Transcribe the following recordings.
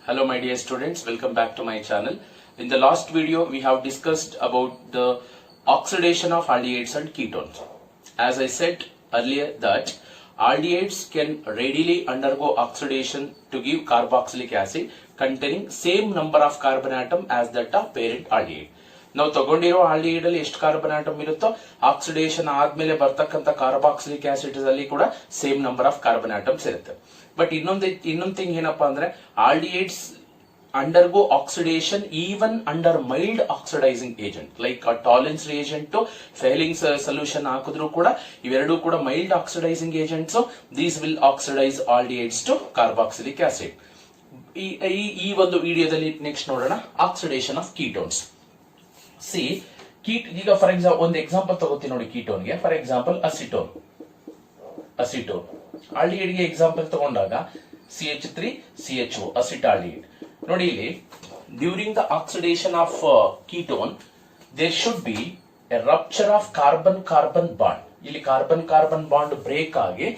Hello my dear students, welcome back to my channel. In the last video we have discussed about the oxidation of aldehydes and ketones. As I said earlier that aldehydes can readily undergo oxidation to give carboxylic acid containing same number of carbon atom as that of parent aldehyde. ನಾವು ತಗೊಂಡಿರೋ aldehyde ಅಲ್ಲಿ ಎಷ್ಟು carbon atom ಇರುತ್ತೋ oxidation ಆದ್ಮೇಲೆ ಬರ್ತಕ್ಕಂಥ carboxylic acid ಅಲ್ಲಿ ಕೂಡ same number of carbon atoms ಇರುತ್ತೆ. ಬಟ್ ಇನ್ನೊಂದ್ ಥಿಂಗ್ ಏನಪ್ಪಾ ಅಂದ್ರೆ aldehydes undergo oxidation even under mild oxidizing agent like a Tollens reagent to failing solution ಹಾಕಿದ್ರು ಕೂಡ ಇವೆರಡೂ ಕೂಡ mild oxidizing agents, so these will oxidize aldehydes to carboxylic acid. ಈ ಒಂದು ವಿಡಿಯೋದಲ್ಲಿ ನೆಕ್ಸ್ಟ್ ನೋಡೋಣ ಆಕ್ಸಿಡೇಷನ್ ಆಫ್ ಕೀಟೋನ್ಸ್. ಸಿ ಈಗ for example ಒಂದು ಎಕ್ಸಾಂಪಲ್ ತಗೋತೀನಿ ನೋಡಿ ಕೀಟೋನ್ಗೆ. ಫಾರ್ ಎಕ್ಸಾಂಪಲ್ ಅಸಿಟೋನ್ ಆಲ್ಡಿಹೈಡ್ ಗೆ ಎಕ್ಸಾಂಪಲ್ ತಗೊಂಡಾಗ CH3 CHO ಅಸಿಟಾಲ್ಡಿಹೈಡ್. ನೋಡಿ ಇಲ್ಲಿ during the oxidation of ketone there should be a rupture of carbon carbon bond. ಇಲ್ಲಿ ಕಾರ್ಬನ್ ಕಾರ್ಬನ್ ಬಾಂಡ್ ಬ್ರೇಕ್ ಆಗಿ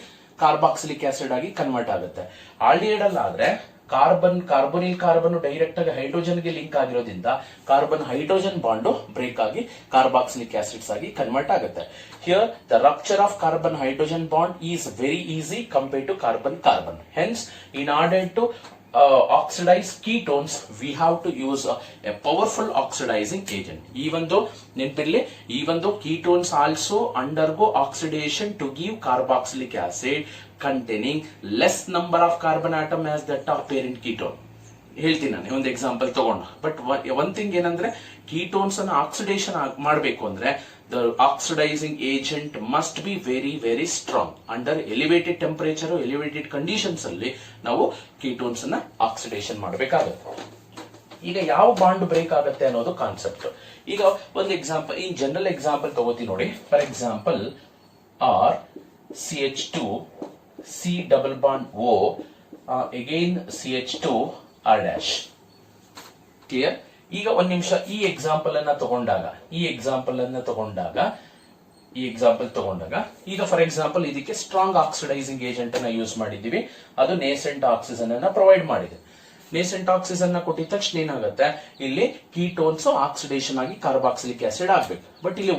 ಕಾರ್ಬಾಕ್ಸಿಲಿಕ್ ಆಸಿಡ್ ಆಗಿ ಕನ್ವರ್ಟ್ ಆಗುತ್ತೆ. ಆಲ್ಡಿಹೈಡ್ ಅಲ್ಲಾದ್ರೆ ಕಾರ್ಬನಿಲ್ ಕಾರ್ಬನ್ ಡೈರೆಕ್ಟ್ ಆಗಿ ಹೈಡ್ರೋಜನ್ ಗೆ ಲಿಂಕ್ ಆಗಿರೋದ್ರಿಂದ ಕಾರ್ಬನ್ ಹೈಡ್ರೋಜನ್ ಬಾಂಡ್ ಬ್ರೇಕ್ ಆಗಿ carboxylic acids ಆಗಿ ಕನ್ವರ್ಟ್ ಆಗುತ್ತೆ. Here the rupture of carbon hydrogen bond is very easy compared to carbon carbon. Hence in order to oxidize ketones we have to use a powerful oxidizing agent. Even though ketones also undergo oxidation to give carboxylic acid containing less number of carbon atom as that of parent ketone. ಹೇಳ್ತೀನಿ ನಾನು ಒಂದು example ತಗೊಂಡು. But one thing ಏನಂದ್ರೆ ketones ಅನ್ನು oxidation ಮಾಡಬೇಕು ಅಂದ್ರೆ the oxidising agent must be very very strong. Under elevated temperature elevated conditions ಅಲ್ಲಿ ನಾವು ಕೀಟೋನ್ಸ್ ಅನ್ನ ಆಕ್ಸಿಡೇಷನ್ ಮಾಡಬೇಕಾಗುತ್ತೆ. ಈಗ ಯಾವ ಬಾಂಡ್ ಬ್ರೇಕ್ ಆಗುತ್ತೆ ಅನ್ನೋದು ಕಾನ್ಸೆಪ್ಟ್. ಈಗ ಒಂದು ಎಕ್ಸಾಂಪಲ್ ಈ ಜನರಲ್ ಎಕ್ಸಾಂಪಲ್ ತಗೋತೀನಿ ನೋಡಿ. For example R CH2 C double bond O again CH2 R dash. Clear? ಈಗ ಒಂದ್ ನಿಮಿಷ ಈ ಎಕ್ಸಾಂಪಲ್ ತಗೊಂಡಾಗ ಈಗ ಫಾರ್ ಎಕ್ಸಾಂಪಲ್ ಇದಕ್ಕೆ ಸ್ಟ್ರಾಂಗ್ ಆಕ್ಸಿಡೈಸಿಂಗ್ ಏಜೆಂಟ್ ಅನ್ನ ಯೂಸ್ ಮಾಡಿದೀವಿ. ಅದು ನೇಸೆಂಟ್ ಆಕ್ಸಿಜನ್ ಅನ್ನ ಪ್ರೊವೈಡ್ ಮಾಡಿದೆ. ನೇಸೆಂಟ್ ಆಕ್ಸಿಜನ್ ನ ಕೊಟ್ಟಿದ ತಕ್ಷಣ ಏನಾಗುತ್ತೆ, ಇಲ್ಲಿ ಕೀಟೋನ್ಸ್ ಆಕ್ಸಿಡೇಷನ್ ಆಗಿ ಕಾರ್ಬಾಕ್ಸಿಲಿಕ್ ಆಸಿಡ್ ಆಗ್ಬೇಕು. ಬಟ್ ಇಲ್ಲಿ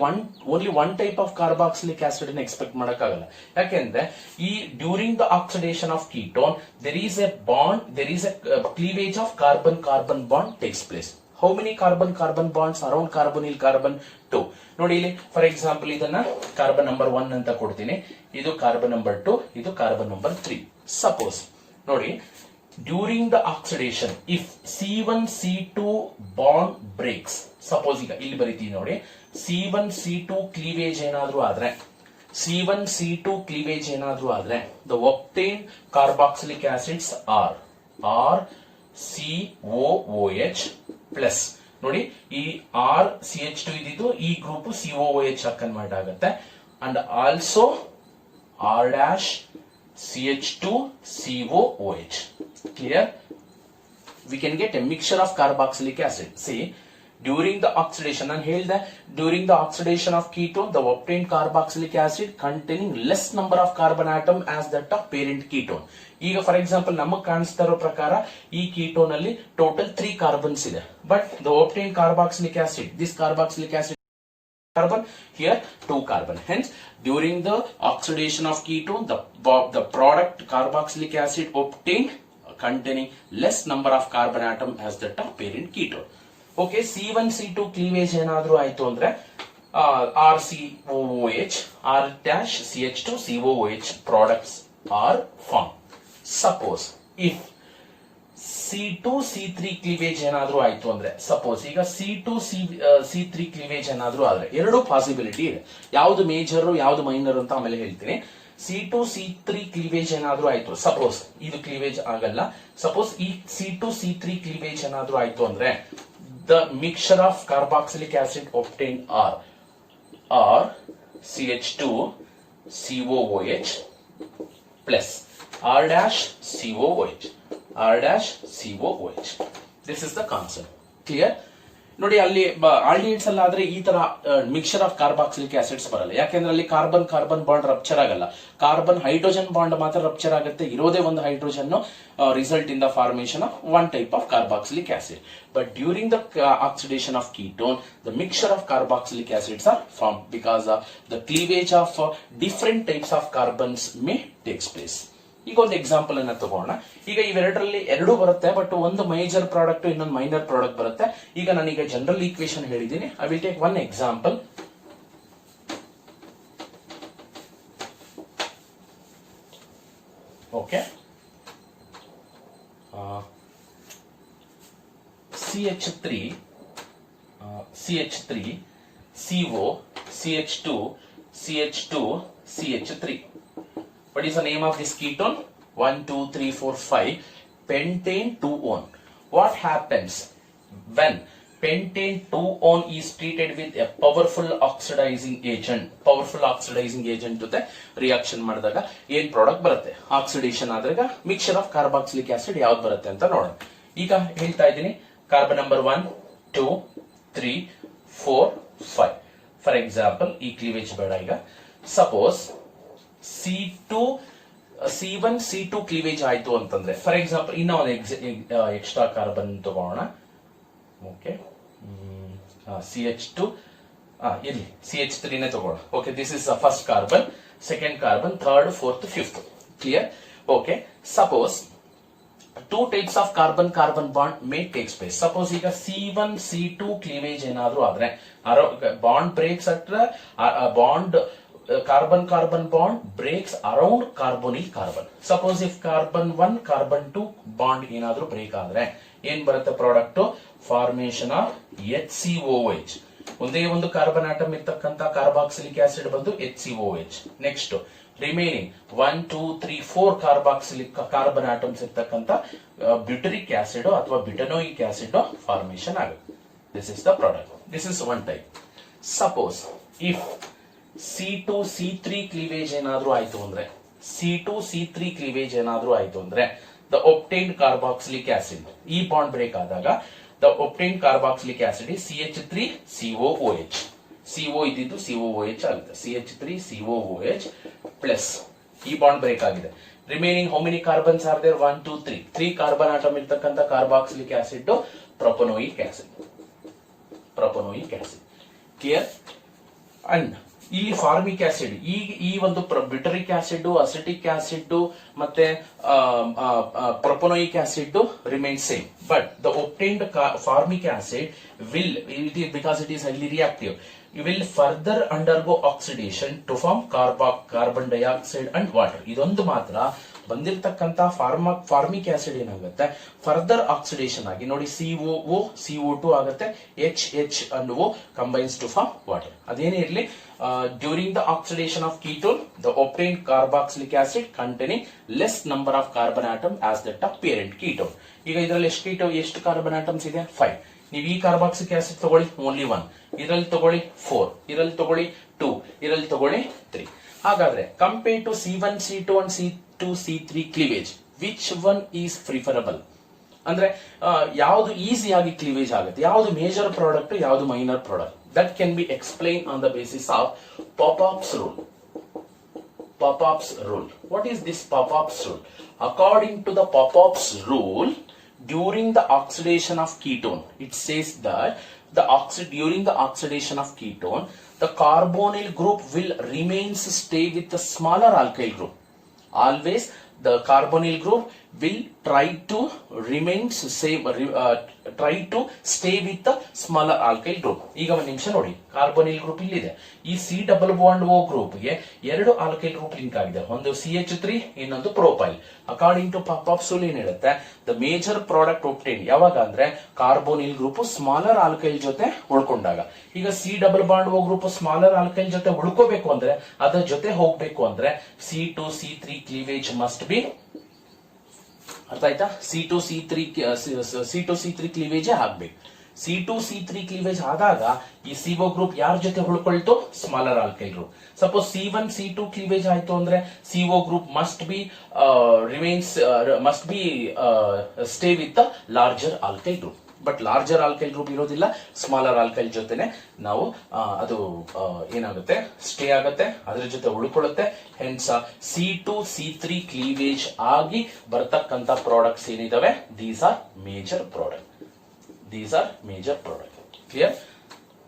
only one type of carboxylic acid ಅನ್ನ ಎಕ್ಸ್ಪೆಕ್ಟ್ ಮಾಡಕ್ಕಾಗಲ್ಲ. ಯಾಕೆಂದ್ರೆ ಈ during the oxidation of ketone there is a cleavage of carbon carbon bond takes place. How many carbon bonds around carbonyl carbon 2? ನೋಡಿ ಇಲ್ಲಿ for example ಇದನ್ನ carbon number 1 ಅಂತ ಕೊಡ್ತೀನಿ. ಇದು ಕಾರ್ಬನ್ ನಂಬರ್ 2, ಇದು ಕಾರ್ಬನ್ ನಂಬರ್ 3. ಸಪೋಸ್ ನೋಡಿ during the oxidation if C1 C2 bond breaks, suppose ಈಗ ಇಲ್ಲಿ ಬರೀತೀವಿ ನೋಡಿ C1 C2 ಕ್ಲೀವೇಜ್ ಏನಾದ್ರೂ ಆದ್ರೆ the obtained carboxylic acids are COOH plus. ನೋಡಿ ಈ R CH2 ಇದ್ದು ಈ ಗ್ರೂಪ್ COOH ಕನ್ವರ್ಟ್ ಆಗುತ್ತೆ. And also R dash CH2 COOH. Clear? We can get a mixture of carboxylic acid. See during the oxidation ನಾನು ಹೇಳಿದೆ, during the oxidation of ketone the obtained carboxylic acid containing less number of carbon atom as that of parent ketone. ಈಗ for example ನಮಗ್ ಕಾಣಿಸ್ತಾ ಇರೋ ಪ್ರಕಾರ ಈ ketone ಅಲ್ಲಿ total 3 carbons ಇದೆ. But the obtained carboxylic acid, this carboxylic acid carbon, here 2 carbon. Hence during the oxidation of ketone the product carboxylic acid obtained containing less number of carbon atom as that of parent ketone. Okay, C1 C2 cleavage ಏನಾದ್ರೂ ಆಯ್ತು ಅಂದ್ರೆ RCOOH R dash CH2 COOH products are formed. Suppose if C2 C3 cleavage ಏನಾದ್ರೂ ಆಯ್ತು ಅಂದ್ರೆ, suppose ಈಗ C2 C3 cleavage ಏನಾದ್ರೂ ಆದ್ರೆ ಎರಡು ಪಾಸಿಬಿಲಿಟಿ ಇದೆ. ಯಾವ್ದು ಮೇಜರ್ ಯಾವ್ದು ಮೈನರ್ ಅಂತ ಆಮೇಲೆ ಹೇಳ್ತೀನಿ. C2 C3 ಕ್ಲೀವೇಜ್ ಏನಾದ್ರೂ ಆಯ್ತು, ಸಪೋಸ್ ಇದು ಕ್ಲೀವೇಜ್ ಆಗಲ್ಲ, ಸಪೋಸ್ ಈ C2 C3 ಕ್ಲೀವೇಜ್ ಏನಾದ್ರೂ ಆಯ್ತು ಅಂದ್ರೆ the mixture of carboxylic acid obtain R CH2 COOH plus R dash COOH. This is the concept. Clear? ನೋಡಿ ಅಲ್ಲಿ ಆಲ್ಡಿಹೈಡ್ಸ್ ಅಲ್ಲ ಆದ್ರೆ ಈ ತರ ಮಿಕ್ಸ್ಚರ್ ಆಫ್ ಕಾರ್ಬಾಕ್ಸಿಲಿಕ್ ಆಸಿಡ್ಸ್ ಬರಲ್ಲ, ಯಾಕೆಂದ್ರೆ ಅಲ್ಲಿ ಕಾರ್ಬನ್ ಕಾರ್ಬನ್ ಬಾಂಡ್ ರಪ್ಚರ್ ಆಗಲ್ಲ, ಕಾರ್ಬನ್ ಹೈಡ್ರೋಜನ್ ಬಾಂಡ್ ಮಾತ್ರ ರಪ್ಚರ್ ಆಗುತ್ತೆ, ಇರೋದೇ ಒಂದು hydrogen result in the formation of one type of carboxylic acid. But during the oxidation of ketone the mixture of carboxylic acids are form because the cleavage of different types of carbons may takes place. ಈಗ ಒಂದು example ಅನ್ನ ತಗೋಣ. ಈಗ ಇವೆರಡರಲ್ಲಿ ಎರಡೂ ಬರುತ್ತೆ, but ಒಂದು major product ಇನ್ನೊಂದು minor product ಬರುತ್ತೆ. ಈಗ ನಾನೀಗ ಜನರಲ್ ಈಕ್ವೇಶನ್ ಹೇಳಿದ್ದೀನಿ. I will take one example. Okay, CH3 CO CH2 CH2 CH3. What is the name of this ketone? 1, 2, 3, 4, 5. Pentane 2-one. What happens when pentane 2-one is treated with a powerful oxidizing agent? Powerful oxidizing agent ಜೊತೆ reaction ಮಾಡಿದಾಗ ಏನ್ product ಬರುತ್ತೆ? Oxidation ಆದಾಗ mixture of carboxylic acid ಯಾವ್ದು ಬರುತ್ತೆ ಅಂತ ನೋಡೋಣ. ಈಗ ಹೇಳ್ತಾ ಇದ್ದೀನಿ, ಕಾರ್ಬನ್ ನಂಬರ್ 1, 2, 3, 4, 5. ಫಾರ್ ಎಕ್ಸಾಂಪಲ್, ಈ ಕ್ಲೀವೇಜ್ ಬೇಡ. ಈಗ ಸಪೋಸ್ C1 C2 ಕ್ಲೀವೇಜ್ ಆಯ್ತು ಅಂತಂದ್ರೆ, ಫಾರ್ ಎಕ್ಸಾಂಪಲ್ ಇನ್ನ ಒಂದು ಎಕ್ಸ್ಟ್ರಾ ಕಾರ್ಬನ್ ತಗೋಣ. ಓಕೆ, CH2 ಇರ್ಲಿ, CH3 ನೇ ತಗೋಣ. Okay, this is first carbon, second carbon, third, fourth, fifth. Clear? Okay, suppose two types of carbon carbon bond may takes place. Suppose ಈಗ C1 C2 cleavage ಏನಾದ್ರೂ ಆದ್ರೆ bond breaks at bond carbon carbon bond breaks around carbonyl carbon. Suppose if carbon 1 carbon 2 bond ಏನಾದ್ರೂ break ಆದ್ರೆ ಏನ್ ಬರುತ್ತೆ product? Formation of HCOH. ಒಂದೇ ಒಂದು carbon atom ಇರ್ತಕ್ಕಂತ ಕಾರ್ಬಾಕ್ಸಿಲಿಕ್ ಆಸಿಡ್ ಬಂದು HCOH. Next remaining 1, 2, 3, 4 carboxylic carbon atoms ಇರ್ತಕ್ಕಂತ ಬ್ಯೂಟರಿಕ್ acid ಅಥವಾ ಬ್ಯೂಟನೋಯಿಕ್ ಆಸಿಡ್ ಫಾರ್ಮೇಶನ್ ಆಗುತ್ತೆ. This is the product. This is one type. Suppose if C2 C3 cleavage ಏನಾದ್ರೂ ಆಯ್ತು ಅಂದ್ರೆ, C2 C3 ಕ್ಲೀವೇಜ್ ಏನಾದ್ರೂ ಆಯ್ತು ಅಂದ್ರೆ, ದ ಒಬ್ಟೈನ್ಡ್ ಕಾರ್ಬಾಕ್ಸಿಲಿಕ್ ಆಸಿಡ್, ಈ ಬಾಂಡ್ ಬ್ರೇಕ್ ಆದಾಗ the obtained carboxylic acid CH3 COOH. CO ಇದ್ದಿದ್ದು COOH ಆಗುತ್ತೆ. CH3 COOH ಪ್ಲಸ್ ಈ ಬಾಂಡ್ ಬ್ರೇಕ್ ಆಗಿದೆ. Remaining how many carbons are there? 1, 2, 3. 3 carbon atom ಇರ್ತಕ್ಕಂಥ carboxylic acid propanoic acid. Propanoic acid. Clear? And ಇಲ್ಲಿ formic acid, ಈ ಒಂದು butyric acid, acetic acid ಮತ್ತೆ propanoic acid remain same. But the obtained formic acid will, because it is highly reactive, will further undergo oxidation to form carbon dioxide and water. ಇದೊಂದು ಮಾತ್ರ ಬಂದಿರತಕ್ಕಂತ formic acid ಏನಾಗುತ್ತೆ, further oxidation ಆಗಿ ನೋಡಿ COO CO2 ಆಗುತ್ತೆ, HH ಅನ್ನುವ combines to form water. ಅದೇನೇ ಇರಲಿ, during the oxidation of ketone the obtained carboxylic acid containing less number of carbon atom as that of parent ketone. ಈಗ ಇದರಲ್ಲಿ ಎಷ್ಟು ಕಾರ್ಬನ್ ಆಟಮ್ಸ್ ಇದೆ? 5. ನೀವು ಈ ಕಾರ್ಬಾಕ್ಸಿಕ್ ಆಸಿಡ್ ತಗೊಳ್ಳಿ, ಓನ್ಲಿ 1. ಇದರಲ್ಲಿ ತಗೊಳ್ಳಿ 4, ಇದರಲ್ಲಿ ತಗೊಳ್ಳಿ 2, ಇದರಲ್ಲಿ ತಗೊಳ್ಳಿ 3. ಹಾಗಾದ್ರೆ compare to C1 C2 and C2 C3 cleavage, which one is preferable? ಅಂದ್ರೆ ಯಾವುದು ಈಸಿಯಾಗಿ ಕ್ಲೀವೇಜ್ ಆಗುತ್ತೆ, ಯಾವುದು ಮೇಜರ್ ಪ್ರಾಡಕ್ಟ್, ಯಾವುದು minor product? That can be explain on the basis of Popoff's rule. Popop's rule. What is this Popop's rule? According to the Popop's rule, during the oxidation of ketone, it says that during the oxidation of ketone, the carbonyl group will stay with the smaller alkyl group. Always the carbonyl group will try to stay with the smaller alkyl group. ಈಗ ಒಂದು ನಿಮಿಷ ನೋಡಿ, ಕಾರ್ಬೊನಿಲ್ group ಇಲ್ಲಿದೆ. ಈ C double bond O group ಗೆ ಎರಡು alkyl group link ಆಗಿದೆ, ಒಂದು CH3 ಇನ್ನೊಂದು ಪ್ರೊಪೈಲ್. ಅಕಾರ್ಡಿಂಗ್ ಟು ಪಾಪಾಪ್ಸ್ ರೂಲ್ ಏನ್ ಹೇಳುತ್ತೆ, ದ ಮೇಜರ್ ಪ್ರಾಡಕ್ಟ್ ಒಬ್ಟೈನ್ ಯಾವಾಗ ಅಂದ್ರೆ ಕಾರ್ಬೊನಿಲ್ ಗ್ರೂಪ್ ಸ್ಮಾಲರ್ ಆಲ್ಕೈಲ್ ಜೊತೆ ಉಳ್ಕೊಂಡಾಗ. ಈಗ C double bond O group smaller alkyl ಜೊತೆ ಉಳ್ಕೋಬೇಕು ಅಂದ್ರೆ, ಅದರ ಜೊತೆ ಹೋಗ್ಬೇಕು ಅಂದ್ರೆ C2 C3 cleavage must be. ಅರ್ಥ ಆಯ್ತಾ? C2 C3 ಕ್ಲೀವೇಜ್ ಆಗ್ಬೇಕು. C2 C3 ಕ್ಲೀವೇಜ್ ಆದಾಗ ಈ CO ಗ್ರೂಪ್ ಯಾರ ಜೊತೆ ಉಳ್ಕೊಳ್ತು? Smaller alkyl group. Suppose C1 C2 cleavage ಆಯ್ತು ಅಂದ್ರೆ CO group must be stay with the larger alkyl group. But larger alkyl group ಇರೋದಿಲ್ಲ, ಸ್ಮಾಲರ್ ಆಲ್ಕೈಲ್ ಜೊತೆನೆ ನಾವು ಅದು ಏನಾಗುತ್ತೆ, ಸ್ಟೇ ಆಗುತ್ತೆ, ಅದ್ರ ಜೊತೆ ಉಳ್ಕೊಳ್ಳುತ್ತೆ. ಹೆನ್ಸ್ C2C3 ಕ್ಲೀವೇಜ್ ಆಗಿ ಬರ್ತಕ್ಕಂಥ ಪ್ರಾಡಕ್ಟ್ಸ್ ಏನಿದಾವೆ, these are major product. Clear?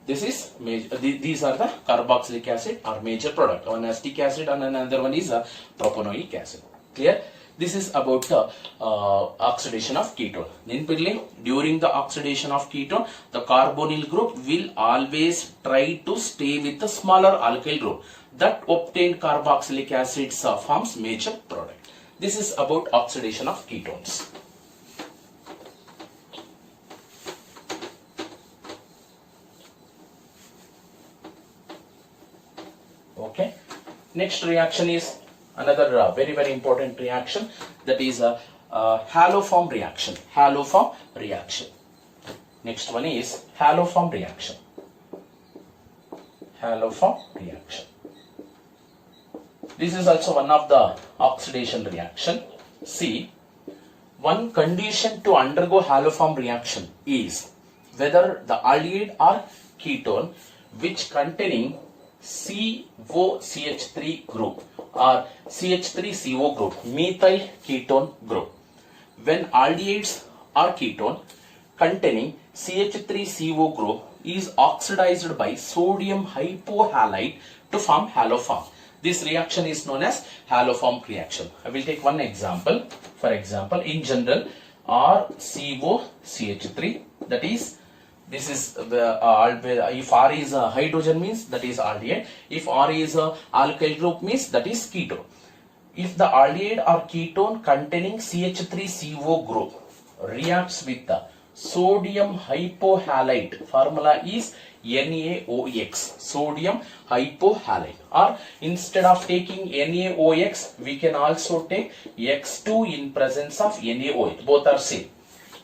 This is major. These are the carboxylic acid or major product. One acetic acid and another one is a propanoic acid. Clear? This is about the oxidation of ketone. During the oxidation of ketone, the carbonyl group will always try to stay with the smaller alkyl group. That obtained carboxylic acids forms major product. This is about oxidation of ketones. Okay. Next reaction is another very important reaction, that is a haloform reaction. Next one is haloform reaction. This is also one of the oxidation reaction. See, one condition to undergo haloform reaction is whether the aldehyde or ketone which containing COCH3 group or CH3CO group, methyl ketone group. When aldehydes or ketone containing CH3CO group is oxidized by sodium hypohalite to form haloform. This reaction is known as haloform reaction. I will take one example. For example, in general, RCOCH3, that is, this is if R is a hydrogen means that is aldehyde. If R is a alkyl group means that is ketone. If the aldehyde or ketone containing CH3CO group reacts with the sodium hypohalite, formula is NaOX, sodium hypohalite. Or instead of taking NaOX, we can also take X2 in presence of NaOH. Both are same.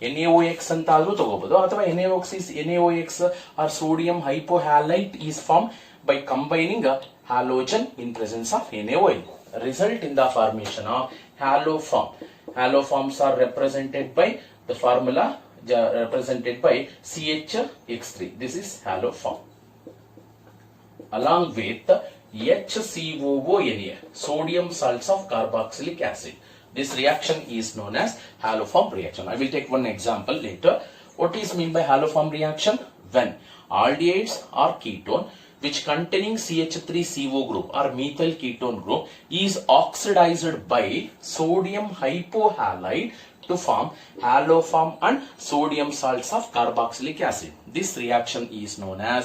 NaOX ಅಂತ ಆದ್ರೂ ತಗೋಬಹುದು, ಅಥವಾ NaOX or sodium hypohalite is formed by combining a halogen in presence of NaOH. Result in the formation of haloform. Haloforms are represented by the formula represented by CHX3. This is haloform. Along with HCOONA, sodium salts of carboxylic acid. This reaction is known as haloform reaction. I will take one example later. What is meant by haloform reaction? When aldehydes or ketone which containing CH3CO group or methyl ketone group is oxidized by sodium hypohalite to form haloform and sodium salts of carboxylic acid. This reaction is known as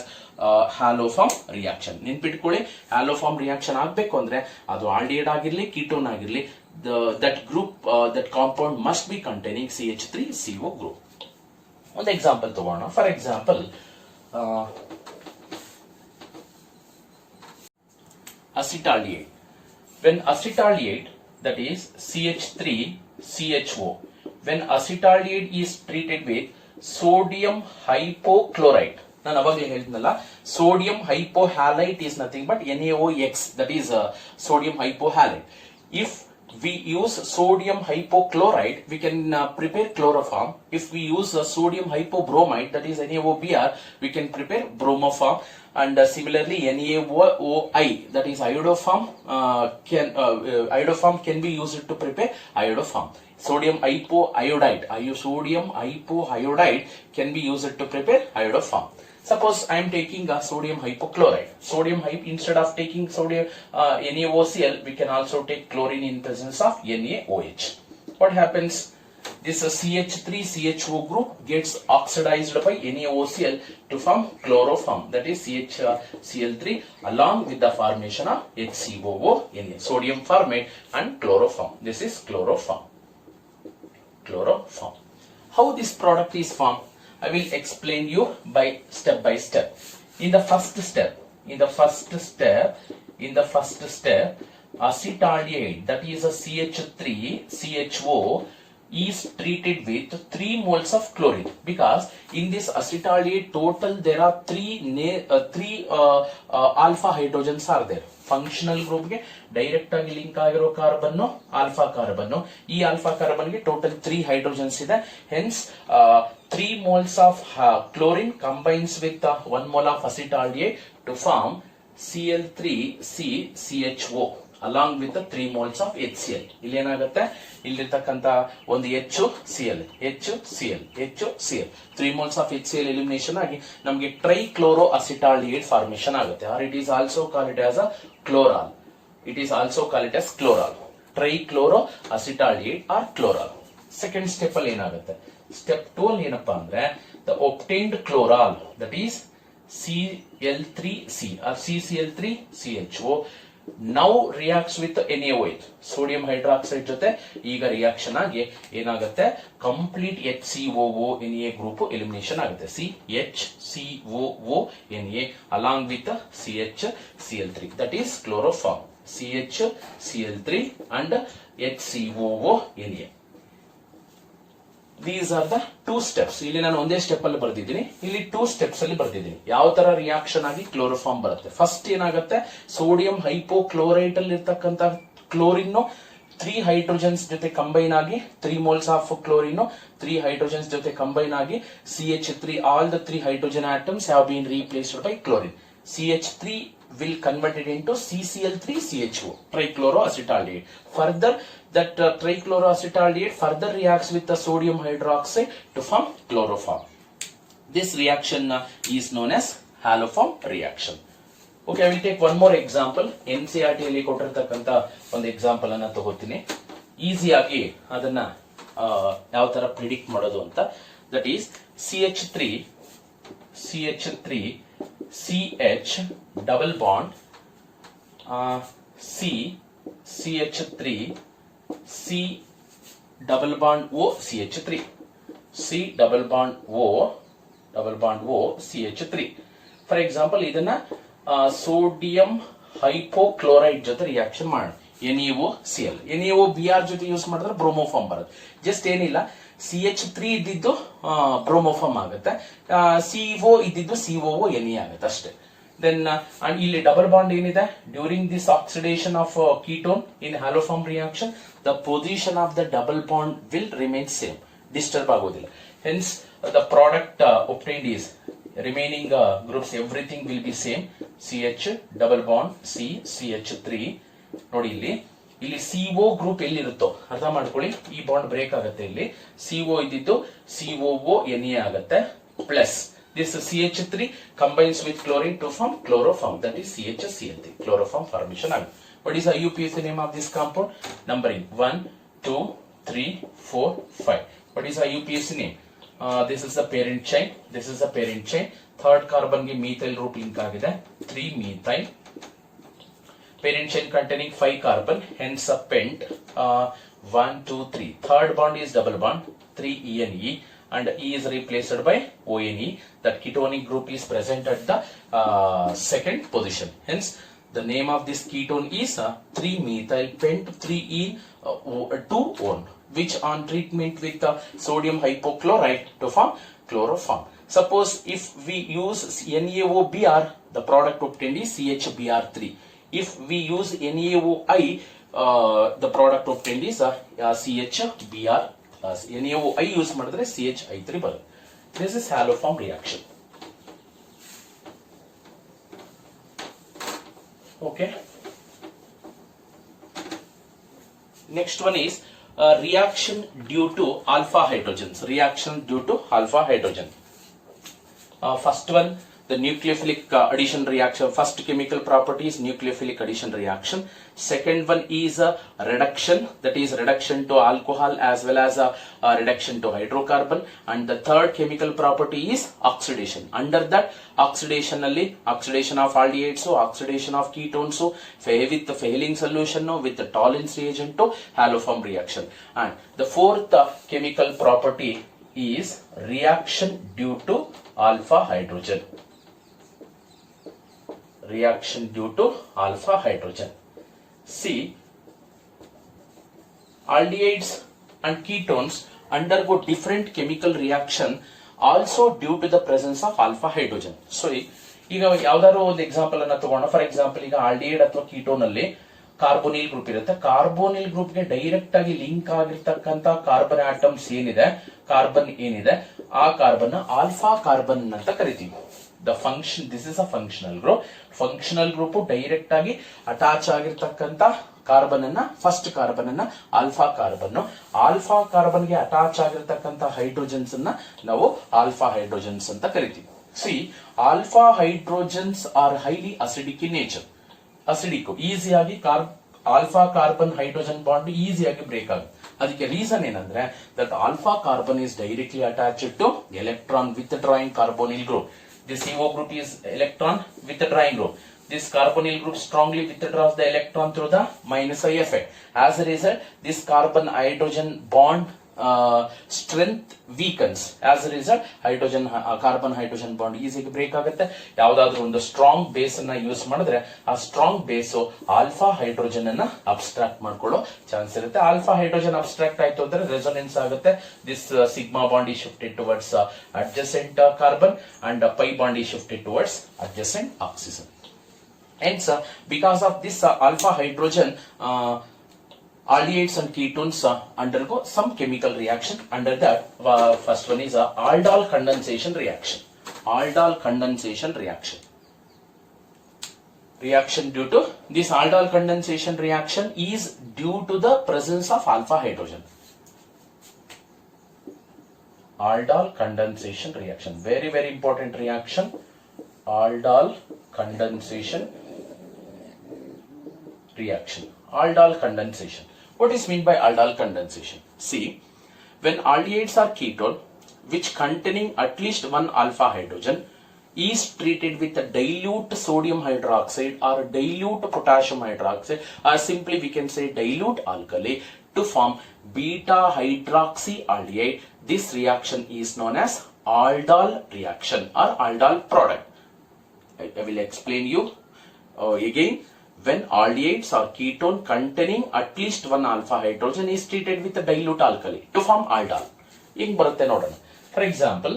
haloform reaction. ನೆನ್ಪಿಟ್ಕೊಳ್ಳಿ, haloform reaction ಆಗಬೇಕು ಅಂದ್ರೆ ಅದು aldehyde ಆಗಿರಲಿ ketone ಆಗಿರಲಿ, that group that compound must be containing CH3CO group. ಒಂದು example ತಗೋಣ. For example, acetaldehyde. When acetaldehyde, that is CH3CHO, when acetaldehyde is treated with sodium hypochlorite, ನಾನು ಅವಾಗಲೇ ಹೇಳಿದ್ನಲ್ಲ, sodium hypohalite is nothing but NaOX, that is sodium hypohalite. If we use sodium hypochlorite, we can prepare chloroform. If we use sodium hypobromide, that is NaOBr, we can prepare bromoform. And similarly, NaOI, that is iodoform, iodoform can be used to prepare iodoform. Sodium hypoiodide, sodium hypoiodide can be used to prepare iodoform. Suppose I am taking a sodium hypochlorite. Instead of taking sodium NaOCl, we can also take chlorine in presence of NaOH. What happens? This CH3CHO group gets oxidized by NaOCl to form chloroform, that is CHCl3, along with the formation of HCOONA, sodium formate and chloroform. This is chloroform. How this product is formed, I will explain you by step. In the first step, acetaldehyde, that is a CH3CHO, is treated with 3 moles of chlorine, because in this acetaldehyde total there are three alpha hydrogens are there. Functional group ಗೆ direct ಆಗಿ link ಆಗಿರೋ carbon alpha carbon, ಈ alpha carbon ಗೆ total 3 hydrogens ಇದೆ. Hence 3 moles of chlorine combines with 1 mole of acetaldehyde to form Cl3CCHO along with the 3 moles of HCl. ಇಲ್ಲಿ ಏನಾಗುತ್ತೆ, ಇಲ್ಲಿರ್ತಕ್ಕಂತ ಒಂದು HCl 3 moles of HCl elimination ಆಗಿ ನಮಗೆ trichloro acetaldehyde formation ಆಗುತ್ತೆ. Or it is also called as a chloral. It is also called as chloral, trichloro acetaldehyde or chloral. Second step ಅಲ್ಲಿ ಏನಾಗುತ್ತೆ, step 2 ಅಲ್ಲಿ ಏನಪ್ಪಾ ಅಂದ್ರೆ the obtained chloral that is Cl3C or CCl3CHO now reacts with NaOH, sodium hydroxide ಜೊತೆ ಈಗ reaction ಆಗಿ ಏನಾಗುತ್ತೆ, complete HCOO Na group elimination ಆಗುತ್ತೆ. CHCOO Na along with CHCl3 that is chloroform. CHCl3 and HCOO Na. These are the 2 steps. ಇಲ್ಲಿ ನಾನು ಒಂದೇ step ಅಲ್ಲಿ ಬರ್ದಿದ್ದೀನಿ, ಇಲ್ಲಿ 2 steps ಅಲ್ಲಿ ಬರ್ದಿದ್ದೀನಿ. ಯಾವ ತರ ರಿಯಾಕ್ಷನ್ ಆಗಿ ಕ್ಲೋರೋಫಾರ್ಮ್ ಬರುತ್ತೆ. ಫಸ್ಟ್ ಏನಾಗುತ್ತೆ, ಸೋಡಿಯಂ ಹೈಪೋಕ್ಲೋರೈಟ್ ಅಲ್ಲಿ ಇರ್ತಕ್ಕಂತ ಕ್ಲೋರಿನ್ 3 ಹೈಡ್ರೋಜನ್ಸ್ ಜೊತೆ ಕಂಬೈನ್ ಆಗಿ 3 moles ಆಫ್ ಕ್ಲೋರಿನ್ 3 ಹೈಡ್ರೋಜನ್ಸ್ ಜೊತೆ ಕಂಬೈನ್ ಆಗಿ CH3, all the 3 hydrogen atoms have been replaced by chlorine. CH3 will convert it into CCl3CHO, trichloroacetaldehyde. Further, that trichloroacetaldehyde further reacts with the sodium hydroxide to form chloroform. This reaction is known as haloform reaction. Okay, I will take one more example. NCERT ಅಲ್ಲಿ ಕೊಟ್ಟಿರತಕ್ಕಂತ ಒಂದು example ಅನ್ನ ತಗೋತೀನಿ. ಈಸಿಯಾಗಿ ಅದನ್ನ ಯಾವ ತರ predict ಮಾಡೋದು ಅಂತ. That is CH3 CH double bond C CH3 C double bond O CH3 C double bond O CH3. For example, ಇದನ್ನ ಸೋಡಿಯಂ ಹೈಪೋಕ್ಲೋರೈಡ್ ಜೊತೆ ರಿಯಾಕ್ಷನ್ ಮಾಡೋಣ. NaOCl NaOBr ಜೊತೆ ಯೂಸ್ ಮಾಡಿದ್ರೆ ಬ್ರೋಮೋಫಾರ್ಮ್ ಬರುತ್ತೆ. ಜಸ್ಟ್ ಏನಿಲ್ಲ, CH3 ಇದ್ದಿದ್ದು ಬ್ರೋಮೋಫಾರ್ಮ್ ಆಗುತ್ತೆ, CO ಇದ್ದಿದ್ದು COO Na ಆಗುತ್ತೆ ಅಷ್ಟೇ. ದೆನ್ ಇಲ್ಲಿ ಡಬಲ್ ಬಾಂಡ್ ಏನಿದೆ, during this oxidation of ketone in haloform reaction the position of the double bond will remain same, disturb ಆಗೋದಿಲ್ಲ. Hence the product obtained is remaining groups everything will be same. CH double bond C CH3. ನೋಡಿ ಇಲ್ಲಿ CO group ಎಲ್ಲಿರುತ್ತೋ ಅರ್ಥ ಮಾಡ್ಕೊಳ್ಳಿ, ಈ bond break ಆಗುತ್ತೆ. ಇಲ್ಲಿ CO ಇದ್ದಿದ್ದು COO Na ಆಗುತ್ತೆ, plus this CH3 combines with chlorine to form chloroform, that is CHCl3, chloroform formation ಆಗುತ್ತೆ. What is the IUPAC name of this compound? Numbering 1 2 3 4 5. What is the IUPAC name? This is the parent chain, this is the parent chain. Third carbon ಗೆ methyl group link ಆಗಿದೆ, 3 methyl. Parent chain containing 5 carbon, hence a pent. 1 2 3. Third bond is double bond, 3 ENE, and E is replaced by ONE. That ketonic group is present at the second position. Hence, the name of this ketone is 3 methyl pent 3 2 one, which on treatment with sodium hypochlorite to form chloroform. Suppose if we use NaOBr, the product obtained is CHBr3. If we use NaOI, the product obtained is CHBr. NaOI use ಮಾಡಿದ್ರೆ CHI3 ಬರುತ್ತೆ. This is haloform reaction. Okay. Next one is reaction due to alpha hydrogens. Reaction due to alpha hydrogen. First one, the nucleophilic addition reaction. First chemical property is nucleophilic addition reaction. Second one is reduction, that is reduction to alcohol as well as reduction to hydrocarbon. And the third chemical property is oxidation. Under that oxidation alli oxidation of aldehydes, oxidation of ketones with the failing solution with the Tollens reagent to haloform reaction. And the fourth chemical property is reaction due to alpha hydrogen. Reaction due to alpha hydrogen. See, aldehydes and ketones undergo different chemical reaction also due to the presence of alpha hydrogen. So ಈಗ ಯಾವ್ದಾದ್ರು ಒಂದು example ಅನ್ನ ತಗೊಂಡ, for example ಈಗ aldehyde ಅಥವಾ ketone ಅಲ್ಲಿ carbonyl group ಇರುತ್ತೆ. Carbonyl group ಗೆ ಡೈರೆಕ್ಟ್ ಆಗಿ ಲಿಂಕ್ ಆಗಿರ್ತಕ್ಕಂತ ಕಾರ್ಬನ್ ಆಟಮ್ಸ್ ಏನಿದೆ, ಕಾರ್ಬನ್ ಏನಿದೆ, ಆ ಕಾರ್ಬನ್ ಆಲ್ಫಾ ಕಾರ್ಬನ್ ಅಂತ ಕರಿತೀವಿ. This is a functional group. Functional group direct ಆಗಿ ಅಟ್ಯಾಚ್ ಆಗಿರ್ತಕ್ಕಂತ ಕಾರ್ಬನ್ ಅನ್ನ, ಫಸ್ಟ್ ಕಾರ್ಬನ್ ಅನ್ನ ಆಲ್ಫಾ ಕಾರ್ಬನ್. ಆಲ್ಫಾ ಕಾರ್ಬನ್ ಗೆ ಅಟ್ಯಾಚ್ ಆಗಿರ್ತಕ್ಕಂತ ಹೈಡ್ರೋಜನ್ಸ್ ಅನ್ನ ನಾವು ಆಲ್ಫಾ ಹೈಡ್ರೋಜನ್ಸ್ ಅಂತ ಕರಿತೀವಿ. C, alpha hydrogens are highly acidic in nature. Acidic, ಈಸಿಯಾಗಿ ಆಲ್ಫಾ ಕಾರ್ಬನ್ ಹೈಡ್ರೋಜನ್ ಬಾಂಡ್ ಈಸಿಯಾಗಿ ಬ್ರೇಕ್ ಆಗುತ್ತೆ. ಅದಕ್ಕೆ ರೀಸನ್ ಏನಂದ್ರೆ that alpha carbon is directly attached to electron withdrawing carbonyl group. This CO group is electron withdrawing group. This carbonyl group strongly withdraws the electron through the minus I effect. As a result, this carbon hydrogen bond strength weakens. As a result, carbon hydrogen bond easily break ಆಗುತ್ತೆ. ಯಾವುದಾದ್ರೂ ಒಂದು strong base ಅನ್ನ use ಮಾಡಿದ್ರೆ ಆ strong base alpha hydrogen ಅನ್ನ abstract ಮಾಡ್ಕೊಳ್ಳೋ chance ಇರುತ್ತೆ. Alpha hydrogen abstract ಆಯ್ತು ಅಂದ್ರೆ ರೆಸೊನೆನ್ಸ್ ಆಗುತ್ತೆ. This sigma bond is shifted towards adjacent carbon and pi bond is shifted towards adjacent oxygen. Hence, because of this alpha hydrogen, aldehydes and ketones undergo some chemical reaction. Under that, first one is aldol condensation reaction. Aldol condensation reaction. Reaction due to this aldol condensation reaction is due to the presence of alpha hydrogen. Aldol condensation reaction, very very important reaction. Aldol condensation reaction. Aldol condensation. What is meant by aldol condensation? See, when aldehydes are ketone which containing at least one alpha hydrogen is treated with a dilute sodium hydroxide or dilute potassium hydroxide, or simply we can say dilute alkali, to form beta hydroxy aldehyde. This reaction is known as aldol reaction or aldol product. I will explain you again. When aldehydes or ketone containing at least one alpha hydrogen is treated with a dilute alkali to form aldol. ಹಿಂಗ್ ಬರುತ್ತೆ ನೋಡೋಣ. For example,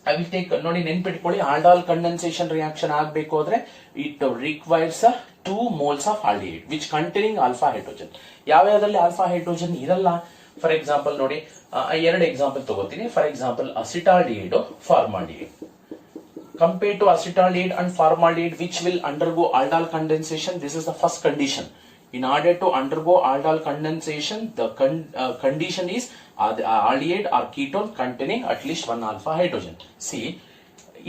I will take, ನೋಡಿ ನೆನ್ಪಿಟ್ಕೊಳ್ಳಿ, aldol condensation reaction ಆಗಬೇಕು ಅಂದ್ರೆ it requires 2 moles of aldehyde which containing alpha hydrogen. ಯಾವ್ಯಾವ್ದ್ರಲ್ಲಿ alpha hydrogen ಇರಲ್ಲ? For example ನೋಡಿ, 2 ಎಕ್ಸಾಂಪಲ್ ತಗೋತೀನಿ. For example acetaldehyde, formaldehyde. Compared to acetaldehyde and formaldehyde, which will undergo aldol condensation, this is the first condition. In order to undergo aldol condensation, the condition is the aldehyde or ketone containing at least one alpha hydrogen. See,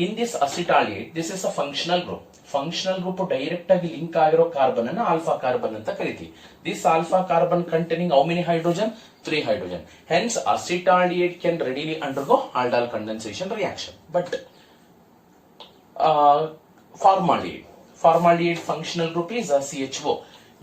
in this acetaldehyde, this is a functional group. Functional group direct agi link agiro carbon anna alpha carbon anta kariti. This alpha carbon containing how many hydrogen? 3 hydrogen. Hence, acetaldehyde can readily undergo aldol condensation reaction. But formaldehyde functional group is a CHO.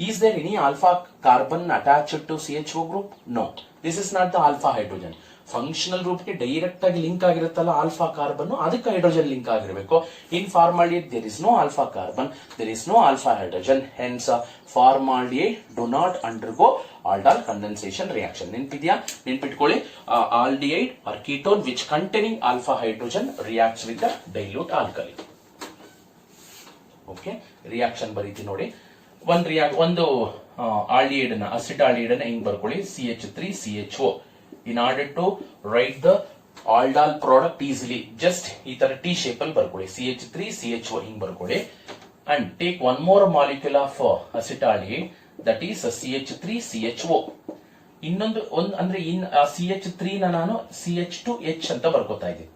Is there any alpha carbon attached to CHO group? No. This is not the alpha hydrogen. Functional group ಗೆ direct ಆಗಿ link ಆಗಿರುತ್ತಲ್ಲ alpha carbon, ಅದಕ್ಕೆ hydrogen link ಆಗಿರಬೇಕು. ಇನ್ formaldehyde there is no alpha carbon, there is no alpha hydrogen. Hence, formaldehyde do not undergo aldol condensation reaction. ನೆನ್ಪಿಟ್ಕೊಳ್ಳಿ, aldehyde or ketone which containing alpha hydrogen reacts with the dilute alkali. Okay, reaction ಬರೀತಿ ನೋಡಿ. ಒಂದು aldehyde ಅನ್ನ, acetaldehyde ಅನ್ನ ಹಿಂಗ್ ಬರ್ಕೊಳ್ಳಿ, CH3CHO. In order to write the aldol product easily, just ಈ ತರ T shape ಅಲ್ಲಿ ಬರ್ಕೊಳ್ಳಿ, CH3CHO ಹಿಂಗ್ ಬರ್ಕೊಳ್ಳಿ. And take one more molecule of acetaldehyde, that is CH3CHO. ಇನ್ನೊಂದು ಅಂದ್ರೆ CH3 ನಾನು CH2H ಅಂತ ಬರ್ಕೋತಾ ಇದ್ದೀನಿ.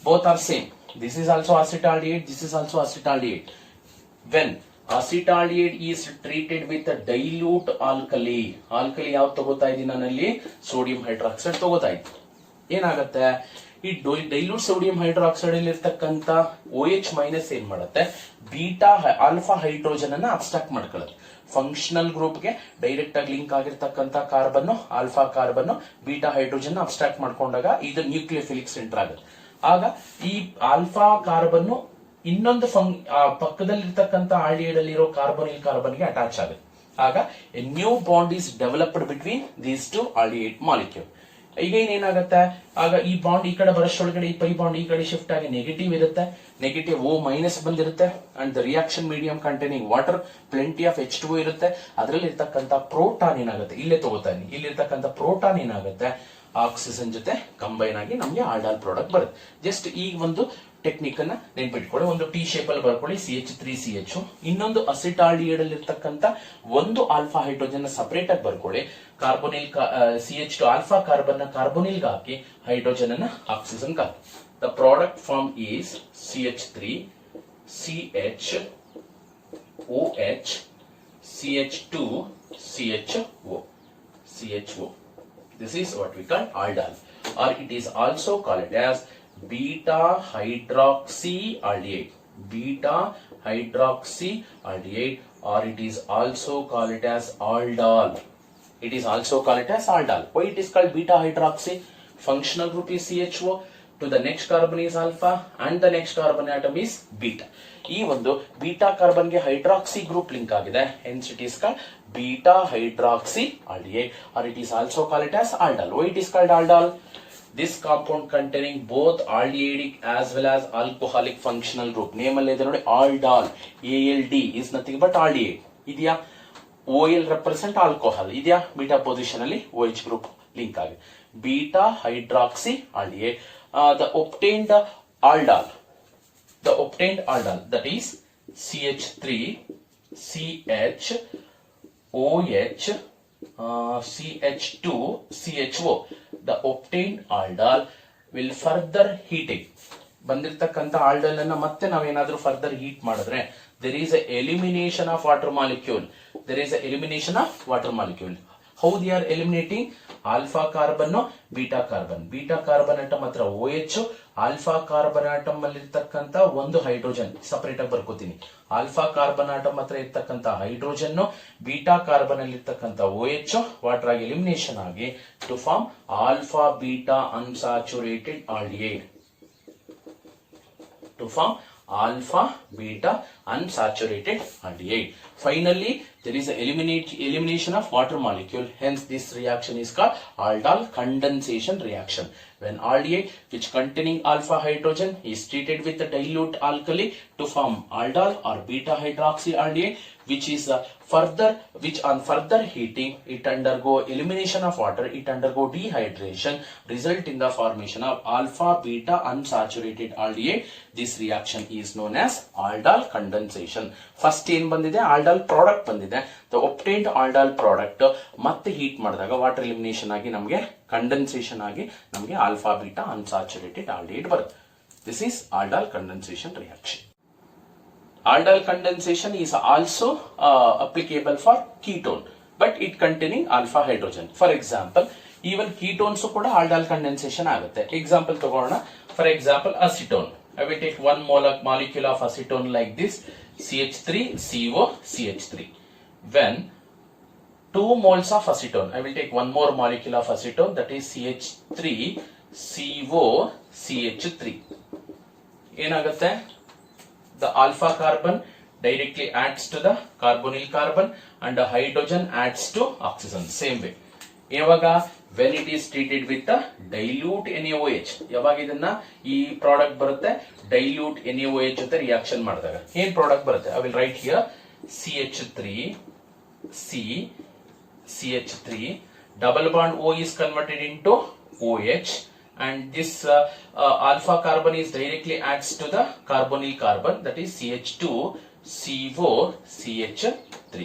Both are same. This is also acetaldehyde, this is also acetaldehyde. When acetaldehyde is treated with a dilute alkali, ಯಾವ್ದು ತಗೋತಾ ಇದ್ದೀನಿ ನಾನಲ್ಲಿ? Sodium hydroxide ತಗೋತಾ ಇದ್ದೀನಿ. ಏನಾಗುತ್ತೆ, ಈ ಡೈಲ್ಯೂಟ್ ಸೋಡಿಯಂ ಹೈಡ್ರಾಕ್ಸೈಡ್ ಅಲ್ಲಿ ಇರ್ತಕ್ಕಂತ OH ಮೈನಸ್ ಏನ್ ಮಾಡುತ್ತೆ, ಬೀಟಾ ಆಲ್ಫಾ ಹೈಡ್ರೋಜನ್ ಅನ್ನ ಅಬ್ಸ್ಟ್ರಾಕ್ಟ್ ಮಾಡ್ಕೊಳ್ಳುತ್ತೆ. ಫಂಕ್ಷನಲ್ ಗ್ರೂಪ್ ಗೆ ಡೈರೆಕ್ಟ್ ಆಗಿ ಲಿಂಕ್ ಆಗಿರ್ತಕ್ಕಂತ carbon, alpha carbon, beta hydrogen abstract ಮಾಡ್ಕೊಂಡಾಗ ಇದು ನ್ಯೂಕ್ಲಿಯೋಫಿಲಿಕ್ ಸೆಂಟರ್ ಆಗುತ್ತೆ. ಆಗ ಈ ಆಲ್ಫಾ ಕಾರ್ಬನ್ ಇನ್ನೊಂದು ಪಕ್ಕದಲ್ಲಿರ್ತಕ್ಕಂಥ ಆಲ್ಡಿಹೈಡ್ ಅಲ್ಲಿರೋ ಕಾರ್ಬನ್ ಗೆ ಅಟ್ಯಾಚ್ ಆಗುತ್ತೆ. ಆಗ A new bond is developed between these two aldehyde molecule. ಈಗ ಏನಾಗುತ್ತೆ, ಆಗ ಈ ಬಾಂಡ್ ಈ ಕಡೆ ಬರೋಷ್ಟೊಳಗಡೆ ಈ ಪೈ ಬಾಂಡ್ ಈ ಕಡೆ ಶಿಫ್ಟ್ ಆಗಿ ನೆಗೆಟಿವ್ ಇರುತ್ತೆ, ನೆಗೆಟಿವ್ O ಮೈನಸ್ ಬಂದಿರುತ್ತೆ and the reaction medium containing water plenty of H2O ಇರುತ್ತೆ. ಅದರಲ್ಲಿ ಇರ್ತಕ್ಕಂಥ ಪ್ರೋಟಾನ್ ಏನಾಗುತ್ತೆ, ಇಲ್ಲೇ ತಗೋತಾನೆ, ಇಲ್ಲಿ ಇರ್ತಕ್ಕಂಥ ಪ್ರೋಟಾನ್ ಏನಾಗುತ್ತೆ ಆಕ್ಸಿಜನ್ ಜೊತೆ ಕಂಬೈನ್ ಆಗಿ ನಮಗೆ ಆಲ್ಡಾಲ್ ಪ್ರಾಡಕ್ಟ್ ಬರುತ್ತೆ. ಜಸ್ಟ್ ಈ ಒಂದು ಟೆಕ್ನಿಕ್ ಅನ್ನ ನೆನ್ಪಿಟ್ಕೊಳ್ಳಿ. ಒಂದು ಟಿ ಶೇಪ್ ಅಲ್ಲಿ ಬರ್ಕೊಳ್ಳಿ CH3CH, ಇನ್ನೊಂದು ಅಸಿಟಾಲ್ಡಿಹೈಡ್ ಅಲ್ಲಿ ಇರ್ತಕ್ಕಂಥ ಒಂದು ಆಲ್ಫಾ ಹೈಡ್ರೋಜನ್ ಸಪರೇಟ್ ಆಗಿ ಬರ್ಕೊಳ್ಳಿ. ಕಾರ್ಬೋನಿಲ್ CH2 ಆಲ್ಫಾ ಕಾರ್ಬನ್ ನ ಕಾರ್ಬೋನಿಲ್ ಹಾಕಿ ಹೈಡ್ರೋಜನ್ ಅನ್ನ ಆಕ್ಸಿಜನ್ ಹಾಕಿ. The product form is CH3CHOH CH2CHO. This is what we call aldol, or it is also called as beta hydroxyaldehyde, beta hydroxyaldehyde, or it is also called as aldol. It is also called as aldol. Why it is called beta hydroxy? Functional group is CHO, to the next carbon is alpha and the next carbon atom is beta. ಈ ಒಂದು beta carbon ಗೆ hydroxy group link ಆಗಿದೆ, hence it is called beta hydroxyaldehyde, or it is also called as aldol. Why it is called aldol? This compound containing both aldehydic as well as alcoholic functional group. Name ಅಲ್ಲಿ ಇದೆ ನೋಡಿ aldol, ALD is nothing but aldehyde. ಇದೆಯಾ? OL represent alcohol ಇದೆಯಾ? Beta position ಅಲ್ಲಿ OH group link ಆಗಿದೆ. Beta ಹೈಡ್ರಾಕ್ಸಿಆಲ್ಡಿಹೈಡ್. The obtained aldol that is CH3CHOH CH2CHO. The obtained aldol will further heating. ಬಂದಿರತಕ್ಕಂತ ಆಲ್ಡಲ್ ಅನ್ನ ಮತ್ತೆ ನಾವೇನಾದ್ರೂ ಫರ್ದರ್ ಹೀಟ್ ಮಾಡಿದ್ರೆ there is a elimination of water molecule. How they are eliminating? Alpha carbon, beta carbon atom ಹತ್ರ OH, alpha carbon atom ಅಲ್ಲಿ ಇರ್ತಕ್ಕಂತ ಒಂದು hydrogen separate ಆಗಿ ಬರ್ಕೋತೀನಿ. Alpha carbon atom ಹತ್ರ ಇರ್ತಕ್ಕಂತ ಹೈಡ್ರೋಜನ್, ಬೀಟಾ ಕಾರ್ಬನ್ ಅಲ್ಲಿ ಇರ್ತಕ್ಕಂತ OH ವಾಟರ್ ಆಗಿ ಎಲಿಮಿನೇಷನ್ ಆಗಿ to form alpha beta unsaturated aldehyde. Finally, there is an elimination of water molecule. Hence, this reaction is called aldol condensation reaction. When aldehyde which containing alpha hydrogen is treated with a dilute alkali to form aldol or beta hydroxyaldehyde, which on further heating it undergo elimination of water, it undergo dehydration, result in the formation of alpha beta unsaturated aldehyde. This reaction is known as aldol condensation. First ಏನ್ ಬಂದಿದೆ, aldol product ಬಂದಿದೆ. The obtained aldol product ಮತ್ತೆ heat ಮಾಡಿದಾಗ water elimination ಆಗಿ ನಮಗೆ condensation ಆಗಿ ನಮಗೆ alpha beta unsaturated aldehyde ಬರುತ್ತೆ. This is aldol condensation reaction. Aldol condensation is also applicable for ketone, but it containing alpha hydrogen. For example, even ketones ಕೂಡ aldol condensation ಆಗುತ್ತೆ. Example ತಗೋಣ. For example, acetone. I will take one molecule of acetone like this, CH3COCH3. When 2 moles of acetone, I will take one more molecule of acetone, that is CH3COCH3. ಏನಾಗುತ್ತೆ? The alpha carbon directly adds to the carbonyl carbon and the hydrogen adds to oxygen. Same way. ಯಾವಾಗ when it is treated with the dilute NaOH, ಯಾವಾಗ ಇದನ್ನ ಈ product ಬರುತ್ತೆ dilute NaOH ಜೊತೆ reaction ಮಾಡಿದಾಗ ಏನ್ product ಬರುತ್ತೆ? I will write here CH3 double bond O is converted into OH, and this alpha carbon is directly adds to the carbonyl carbon, that is CH2COCH3.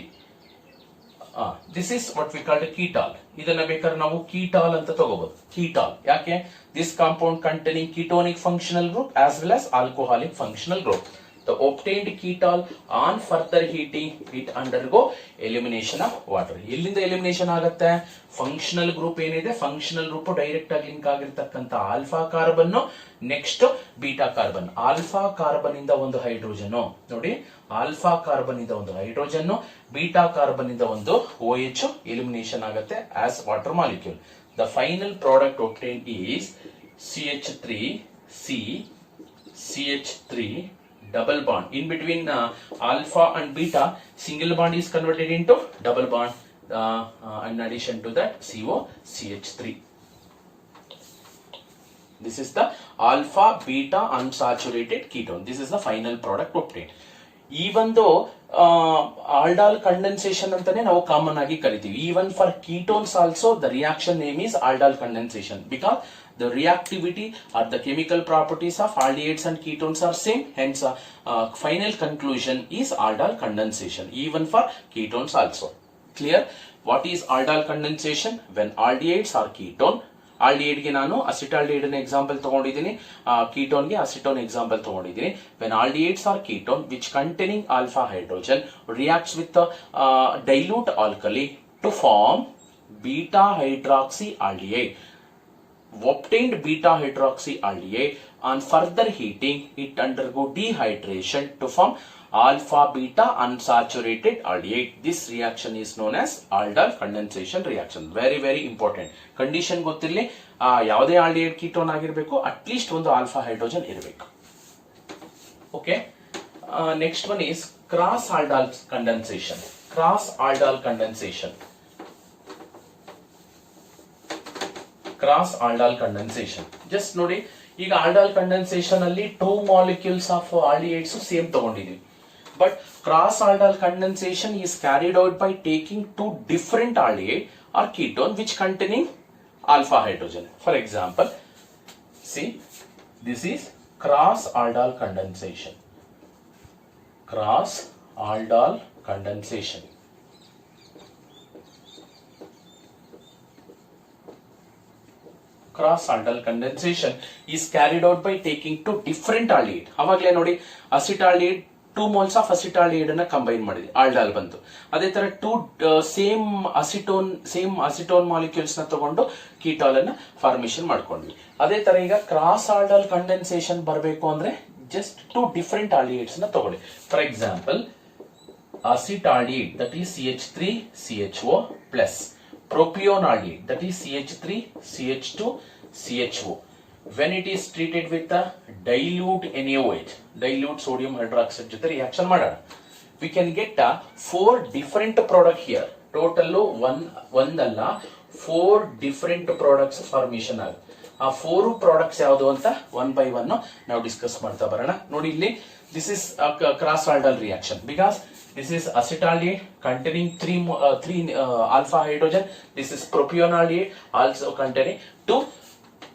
This is what we call the ketol. ಇದನ್ನ ಬೇಕಾದ್ರೆ ನಾವು ಕೀಟಾಲ್ ಅಂತ ತಗೋಬಹುದು. ಕೀಟಾಲ್ ಯಾಕೆ? This compound containing ketonic functional group as well as alcoholic functional group. The obtained ketol on further heating it undergo elimination of water. ಎಲ್ಲಿಂದ elimination ಆಗುತ್ತೆ? Functional group ಏನಿದೆ, functional group direct ಆಗಿ ಲಿಂಕ್ ಆಗಿರ್ತಕ್ಕಂಥ alpha carbon, next beta carbon. Alpha carbon ಇಂದ ಒಂದು hydrogen ನೋಡಿ, alpha carbon ಇಂದ ಒಂದು ಹೈಡ್ರೋಜನ್, ಬೀಟಾ ಕಾರ್ಬನ್ ಇಂದ ಒಂದು OH ಎಲಿಮಿನೇಷನ್ ಆಗುತ್ತೆ as water molecule. The final product obtained is CH3C, CH3 double bond. In between alpha and beta, single bond is converted into double bond. In addition to that, COCH3. This is the alpha beta unsaturated ketone. This is the final product obtained. Even though aldol condensation antane ನಾವು common ಆಗಿ ಕರಿತೀವಿ. Even for ketones also the reaction name is aldol condensation because the reactivity or the chemical properties of aldehydes and ketones are same. Hence final conclusion is aldol condensation even for ketones also. Clear? What is aldol condensation? When aldehydes are ketone, aldehyde ಗೆ ನಾನು acetaldehyde ನ example ತಗೊಂಡಿದ್ದೀನಿ, ketone ಗೆ acetone example ತಗೊಂಡಿದ್ದೀನಿ. When aldehydes are ketone which containing alpha hydrogen reacts with the dilute alkali to form beta hydroxy aldehyde. Obtained beta hydroxy aldehyde on further heating it undergo dehydration to form alpha beta unsaturated aldehyde. This reaction is known as aldol condensation reaction. Very important. Condition ಗೊತ್ತಿರಲಿ, ಯಾವುದೇ aldehyde ketone ಆಗಿರಬೇಕು, at least ಒಂದು alpha hydrogen ಇರಬೇಕು. Okay, next one is cross aldol condensation. Cross aldol condensation. Cross aldol condensation just ನೋಡಿ, ಈಗ aldol condensation ಅಲ್ಲಿ 2 molecules of aldehydes same ತಗೊಂಡಿದ್ವಿ. But cross aldol condensation is carried out by taking 2 different aldehyde or ketone which containing alpha hydrogen. For example, see, this is cross aldol condensation. Cross aldol condensation. Cross aldol condensation is carried out by taking 2 different aldehyde. ಅವಾಗಲೇ ನೋಡಿ, acetaldehyde 2 moles of acetaldehyde ಅನ್ನ combine ಮಾಡಿದೆ, ಆಲ್ಡಾಲ್ ಬಂತು. ಅದೇ ತರ 2 same acetone molecules ನ ತಗೊಂಡು ಕೀಟಾಲ್ ಅನ್ನ ಫಾರ್ಮೇಶನ್ ಮಾಡ್ಕೊಂಡ್ವಿ. ಅದೇ ತರ ಈಗ ಕ್ರಾಸ್ ಆಲ್ಡಾಲ್ ಕಂಡೆನ್ಸೇಷನ್ ಬರಬೇಕು ಅಂದ್ರೆ ಜಸ್ಟ್ 2 ಡಿಫರೆಂಟ್ ಆಲ್ಡಿಹೈಡ್ಸ್ ನ ತಗೊಳ್ಳಿ. For example, acetaldehyde that is CH3CHO plus propionaldehyde that is CH3CH2CHO. When it is treated with a dilute NaOH, dilute sodium hydroxide ಜೊತೆ ರಿಯಾಕ್ಷನ್ ಮಾಡೋಣ, we can get 4 different product here. Total ಒಂದಲ್ಲ 4 different products formation ಆಗುತ್ತೆ. ಆ 4 products ಯಾವುದು ಅಂತ one by one ನಾವು discuss ಮಾಡ್ತಾ ಬರೋಣ. ನೋಡಿ ಇಲ್ಲಿ, this is cross aldol reaction because this is acetaldehyde containing 3 alpha hydrogen. This is propionaldehyde also containing 2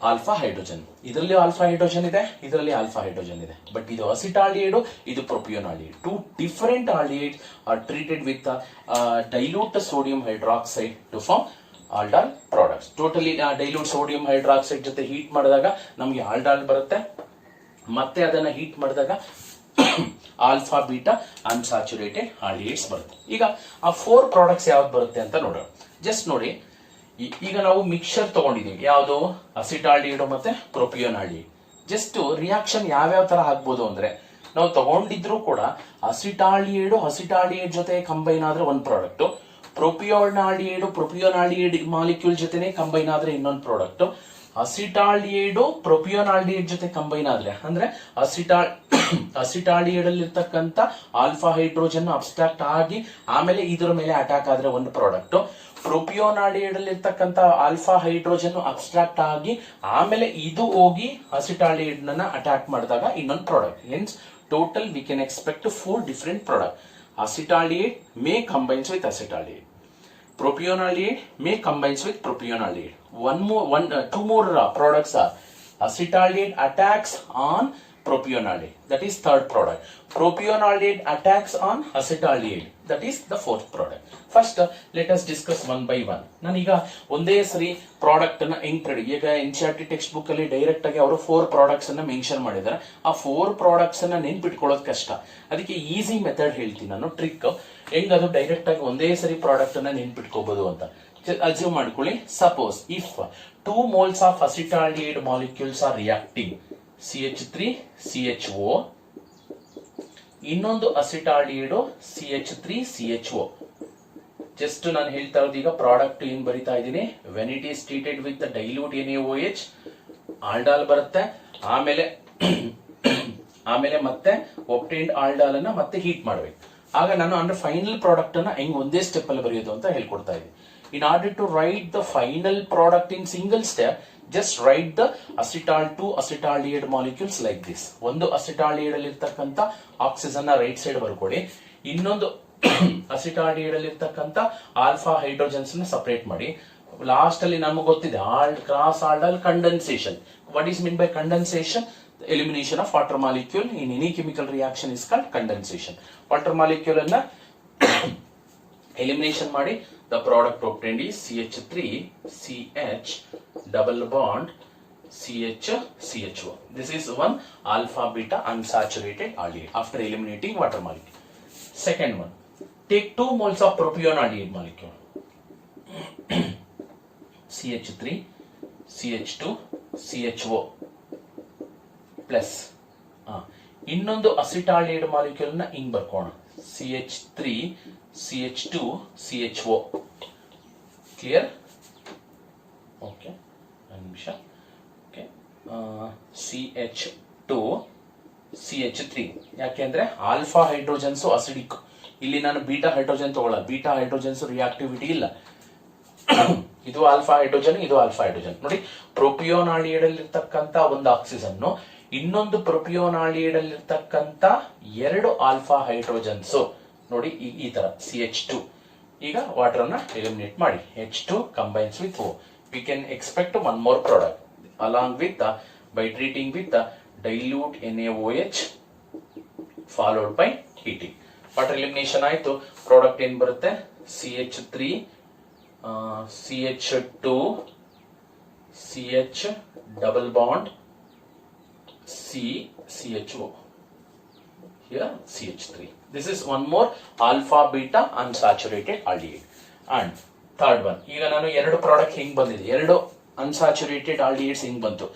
alpha hydrogen. ಇದರಲ್ಲಿ ಆಲ್ಫಾ ಹೈಡ್ರೋಜನ್ ಇದೆ, ಇದರಲ್ಲಿ ಆಲ್ಫಾ ಹೈಡ್ರೋಜನ್ ಇದೆ. ಬಟ್ ಇದು ಅಸಿಟಾಲ್ಡಿಹೈಡ್, ಇದು propionaldehyde. 2 different aldehydes are treated with dilute sodium hydroxide to form aldol products. Totally dilute sodium hydroxide ಜೊತೆ heat ಮಾಡಿದಾಗ ನಮಗೆ ಆಲ್ಡಾಲ್ ಬರುತ್ತೆ. ಮತ್ತೆ ಅದನ್ನ ಹೀಟ್ ಮಾಡಿದಾಗ ಆಲ್ಫಾ ಬೀಟಾ ಅನ್ಸ್ಯಾಚುರೇಟೆಡ್ ಆಲ್ಡಿಹೈಡ್ಸ್ ಬರುತ್ತೆ. ಈಗ ಆ 4 ಪ್ರಾಡಕ್ಟ್ಸ್ ಯಾವ್ದು ಬರುತ್ತೆ ಅಂತ ನೋಡೋಣ. ಜಸ್ಟ್ ನೋಡಿ, ಈಗ ನಾವು ಮಿಕ್ಸರ್ ತಗೊಂಡಿದೀವಿ, ಯಾವುದು ಅಸಿಟಾಲ್ಡಿಹೈಡ್ ಮತ್ತೆ ಪ್ರೊಪಿಯೋನಾಲ್ಡಿಹೈಡ್. ಜಸ್ಟ್ ರಿಯಾಕ್ಷನ್ ಯಾವ್ಯಾವ ತರ ಆಗ್ಬೋದು ಅಂದ್ರೆ, ನಾವು ತಗೊಂಡಿದ್ರು ಕೂಡ ಅಸಿಟಾಲ್ಡಿಹೈಡ್ ಜೊತೆ ಕಂಬೈನ್ ಆದ್ರೆ ಒಂದು ಪ್ರಾಡಕ್ಟ್, ಪ್ರೊಪಿಯೋನಾಲ್ಡಿಹೈಡ್ ಮಾಲಿಕ್ಯೂಲ್ ಜೊತೆನೆ ಕಂಬೈನ್ ಆದ್ರೆ ಇನ್ನೊಂದು ಪ್ರಾಡಕ್ಟ್, ಅಸಿಟಾಲ್ಡಿಹೈಡ್ ಪ್ರೊಪಿಯೋನಾಲ್ಡಿಹೈಡ್ ಜೊತೆ ಕಂಬೈನ್ ಆದ್ರೆ ಅಂದ್ರೆ ಅಸಿಟಾಲ್ಡಿಹೈಡ್ ಅಲ್ಲಿ ಇರ್ತಕ್ಕಂಥ ಆಲ್ಫಾ ಹೈಡ್ರೋಜನ್ ಅಬ್ಸ್ಟ್ರಾಕ್ಟ್ ಆಗಿ ಆಮೇಲೆ ಇದರ ಮೇಲೆ ಅಟ್ಯಾಕ್ ಆದ್ರೆ ಒಂದು ಪ್ರಾಡಕ್ಟ್, ಪ್ರೊಪಿಯೋನಾಲ್ಡಿಹೈಡ್ ಅಲ್ಲಿ ಇರ್ತಕ್ಕಂಥ ಆಲ್ಫಾ ಹೈಡ್ರೋಜನ್ ಅಬ್ಸ್ಟ್ರಾಕ್ಟ್ ಆಗಿ ಆಮೇಲೆ ಇದು ಹೋಗಿ ಅಸಿಟಾಲ್ಡಿಹೈಡ್ ನ ಅಟ್ಯಾಕ್ ಮಾಡಿದಾಗ ಇನ್ನೊಂದು product. Hence total we can expect 4 different product. Acetaldehyde May combines with acetaldehyde, propionaldehyde may combines with propionaldehyde. Two more products are acetaldehyde attacks on propionaldehyde, that is third product. Propionaldehyde attacks on acetaldehyde, that is the fourth product. First let us discuss one by one. ನಾನೀಗ ಒಂದೇ ಸರಿ product ಅನ್ನ ಈಗ NCERT text book ಅಲ್ಲಿ direct ಆಗಿ ಅವರು 4 products ಅನ್ನ mention ಮಾಡಿದ್ದಾರೆ. ಆ 4 ಪ್ರಾಡಕ್ಟ್ಸ್ ಅನ್ನ ನೆನ್ಪಿಟ್ಕೊಳ್ಳೋದು ಕಷ್ಟ, ಅದಕ್ಕೆ ಈಸಿ ಮೆಥಡ್ ಹೇಳ್ತೀನಿ ನಾನು, ಟ್ರಿಕ್ ಹೆಂಗ್ ಅದು ಡೈರೆಕ್ಟ್ ಆಗಿ ಒಂದೇ ಸರಿ ಪ್ರಾಡಕ್ಟ್ ಅನ್ನ ನೆನ್ಪಿಟ್ಕೋಬಹುದು ಅಂತ. ಅಸ್ಯೂಮ್ ಮಾಡ್ಕೊಳ್ಳಿ, suppose if 2 moles of acetaldehyde molecules are reacting, CH3CHO, ಇನ್ನೊಂದು ಅಸಿಟಾಲ್ಡಿಹೈಡ್ CH3CHO. ಜಸ್ಟ್ ನಾನು ಹೇಳ್ತಾ ಇರೋದು ಈಗ ಪ್ರಾಡಕ್ಟ್ ಏನ್ ಬರಿತಾ ಇದ್ದೀನಿ, when it is treated with dilute NaOH ಆಲ್ಡಾಲ್ ಬರುತ್ತೆ, ಆಮೇಲೆ ಆಮೇಲೆ ಮತ್ತೆ ಒಪ್ಟೈನ್ಡ್ ಆಲ್ಡಾಲ್ ಅನ್ನ ಮತ್ತೆ ಹೀಟ್ ಮಾಡ್ಬೇಕು. ಆಗ ನಾನು ಅಂದ್ರೆ ಫೈನಲ್ ಪ್ರಾಡಕ್ಟ್ ಅನ್ನ ಹೆಂಗ್ ಒಂದೇ ಸ್ಟೆಪ್ ಅಲ್ಲಿ ಬರೆಯೋದು ಅಂತ ಹೇಳ್ಕೊಡ್ತಾ ಇದ್ದೀನಿ. In order to write the final product in single step, just write the acetal two acetaldehyde molecules like this. ಒಂದು ಅಸಿಟಾಲ್ಡಿಹೈಡ್ ಅಲ್ಲಿ ಇರ್ತಕ್ಕಂಥ ಆಕ್ಸಿಜನ್ ರೈಟ್ ಸೈಡ್ ಬರ್ಕೊಳ್ಳಿ, ಇನ್ನೊಂದು ಅಸಿಟಾಲ್ಡಿಹೈಡ್ ಅಲ್ಲಿ ಇರ್ತಕ್ಕಂಥ ಆಲ್ಫಾ ಹೈಡ್ರೋಜನ್ಸ್ ನ ಸಪರೇಟ್ ಮಾಡಿ. ಲಾಸ್ಟ್ ಅಲ್ಲಿ ನಮಗೆ ಗೊತ್ತಿದೆ cross aldol condensation. What is mean by condensation? Elimination of water molecule in any chemical reaction is called condensation. Water molecule ಅನ್ನ ಎಲಿಮಿನೇಷನ್ ಮಾಡಿ the product obtained is CH3 CH double bond CH CHO. This is one alpha beta unsaturated aldehyde after eliminating water molecule. Second one, take 2 moles of propione aldehyde molecule CH3 CH2 CHO plus ಇನ್ನೊಂದು acetaldehyde molecule ನ ಹಿಂಗ್ ಬರ್ಕೋಣ, CH3 CH2 CHO. Clear? Okay, ಒಂದು ನಿಮಿಷ. Okay, CH2 CH3 ಯಾಕೆಂದ್ರೆ alpha hydrogens acidic. ಇಲ್ಲಿ ನಾನು beta hydrogen ತಗೊಳ್ಳಲ್ಲ, beta hydrogens reactivity ಇಲ್ಲ. ಇದು ಆಲ್ಫಾ ಹೈಡ್ರೋಜನ್, ಇದು ಆಲ್ಫಾ ಹೈಡ್ರೋಜನ್. ನೋಡಿ, ಪ್ರೊಪಿಯೋನ್ ಆಲ್ಡಿಹೈಡ್ ಅಲ್ಲಿ ಇರ್ತಕ್ಕಂತ ಒಂದು ಆಕ್ಸಿಜನ್, ಇನ್ನೊಂದು ಪ್ರೊಪಿಯೋನ್ ಆಲ್ಡಿಹೈಡ್ ಅಲ್ಲಿ ಇರ್ತಕ್ಕಂತ 2 ಆಲ್ಫಾ ಹೈಡ್ರೋಜನ್ಸ್. ನೋಡಿ ಈ ತರ CH2. ಈಗ ವಾಟರ್ ಅನ್ನ ಎಲಿಮಿನೇಟ್ ಮಾಡಿ, H2 combines with O. We can expect one more product along with by treating with the dilute NaOH followed by heating. Water elimination ಆಯ್ತು, ಪ್ರಾಡಕ್ಟ್ ಏನ್ ಬರುತ್ತೆ? CH3 CH2 CH double bond CHO. Here CH3. This is one more alpha beta unsaturated aldehyde. And third one, ಈಗ ನಾನು 2 product ಹೆಂಗ್ ಬಂದಿದೆ, 2 unsaturated aldehydes ಹೆಂಗ್ ಬಂತು?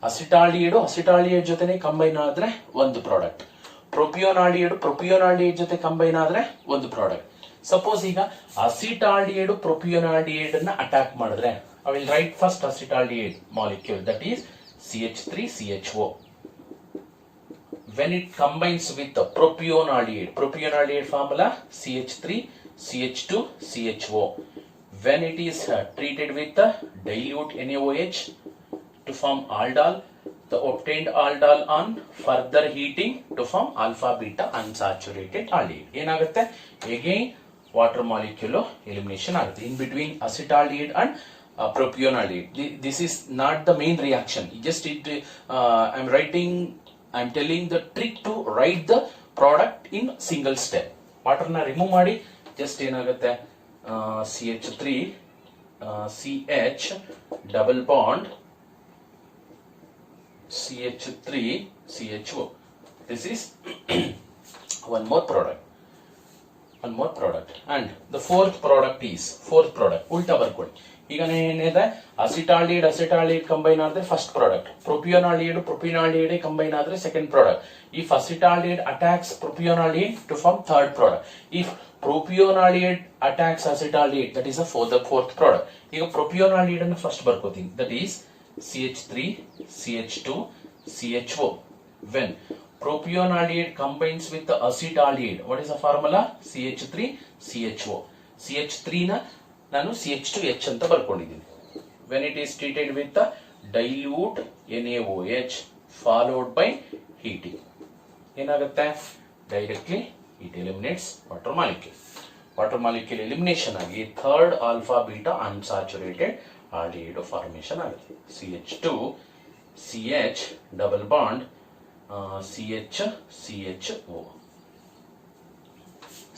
Acetaldehyde ಜೊತೆನೆ ಕಂಬೈನ್ ಆದ್ರೆ ಒಂದು ಪ್ರಾಡಕ್ಟ್, ಪ್ರೊಪಿಯೋನ್ ಆಲ್ಡಿಹೈಡ್ ಜೊತೆ ಕಂಬೈನ್ ಆದ್ರೆ ಒಂದು ಪ್ರಾಡಕ್ಟ್. ಸಪೋಸ್ ಈಗ ಅಸಿಟಾಲ್ಡಿಹೈಡ್ ಪ್ರೊಪಿಯೋನ್ ಆಲ್ಡಿಹೈಡ್ ಅನ್ನ ಅಟ್ಯಾಕ್ ಮಾಡಿದ್ರೆ, I will write first acetaldehyde molecule, that is CH3 CHO. When it combines with the propione aldehyde formula CH3 CH2 CHO. When it is treated with the dilute NaOH to form aldol, the obtained aldol on further heating to form alpha beta unsaturated aldehyde. ಏನಾಗುತ್ತೆ? Again water molecule elimination ಆಗುತ್ತೆ in between acetaldehyde and propione aldehyde. This is not the main reaction. Just I'm telling the trick to write the product in single step. Water na remove ಮಾಡಿ, just ಏನಾಗುತ್ತೆ? CH3 CH double bond CH3 CHO. This is one more product. And the fourth product ಉಲ್ಟಾ ಬರ್ಕೊಳ್ಳಿ. ಈಗ ಏನಿದೆ? Acetaldehyde combine ಆದ್ರೆ first product, propionaldehyde combine ಆದ್ರೆ second product. If acetaldehyde attacks propionaldehyde to form third product. If propionaldehyde attacks acetaldehyde, that is the fourth product. ಈಗ propionaldehyde ಅನ್ನು first ಬರ್ಕೋತೀನಿ, that is CH3 CH2 CHO. When propione aldehyde combines with the acetaldehyde, what is the formula? CH3 CHO. CH3 ನ ನಾನು CH2H ಅಂತ ಬರ್ಕೊಂಡಿದ್ದೀನಿ. When it is treated with the dilute NaOH followed by heating, ಏನಾಗುತ್ತೆ? Directly it eliminates water molecule elimination ಆಗಿ third alpha beta unsaturated aldehyde formation ಆಗುತ್ತೆ. CH2 CH double bond CH CHO.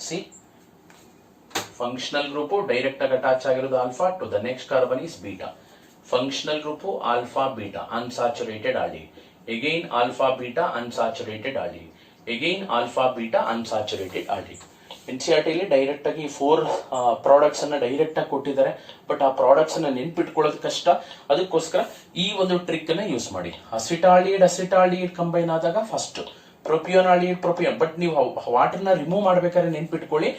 See, functional group direct ಆಗಿ attach ಆಗಿರೋದು alpha to the next carbon is beta. Functional group alpha beta unsaturated aldehyde, again alpha beta unsaturated aldehyde, again alpha beta unsaturated aldehyde. ಎನ್ಸಿಆರ್ಟಿಲಿ direct ಆಗಿ 4 products ಅನ್ನ direct ಆಗಿ ಕೊಟ್ಟಿದ್ದಾರೆ, but ಆ products ಅನ್ನ ನೆನ್ಪಿಟ್ಕೊಳ್ಳೋದು ಕಷ್ಟ. ಅದಕ್ಕೋಸ್ಕರ ಈ ಒಂದು ಟ್ರಿಕ್ ಅನ್ನ ಯೂಸ್ ಮಾಡಿ. ಅಸಿಟಾಲ್ಡಿಹೈಡ್ ಕಂಬೈನ್ ಆದಾಗ ಫಸ್ಟ್ ಪ್ರೊಪಿಯೋನ್ ಆಲ್ಡಿಹೈಡ್, ಬಟ್ ನೀವು ವಾಟರ್ ನ ರಿಮೂವ್ ಮಾಡ್ಬೇಕಾದ್ರೆ ನೆನ್ಪಿಟ್ಕೊಳ್ಳಿ,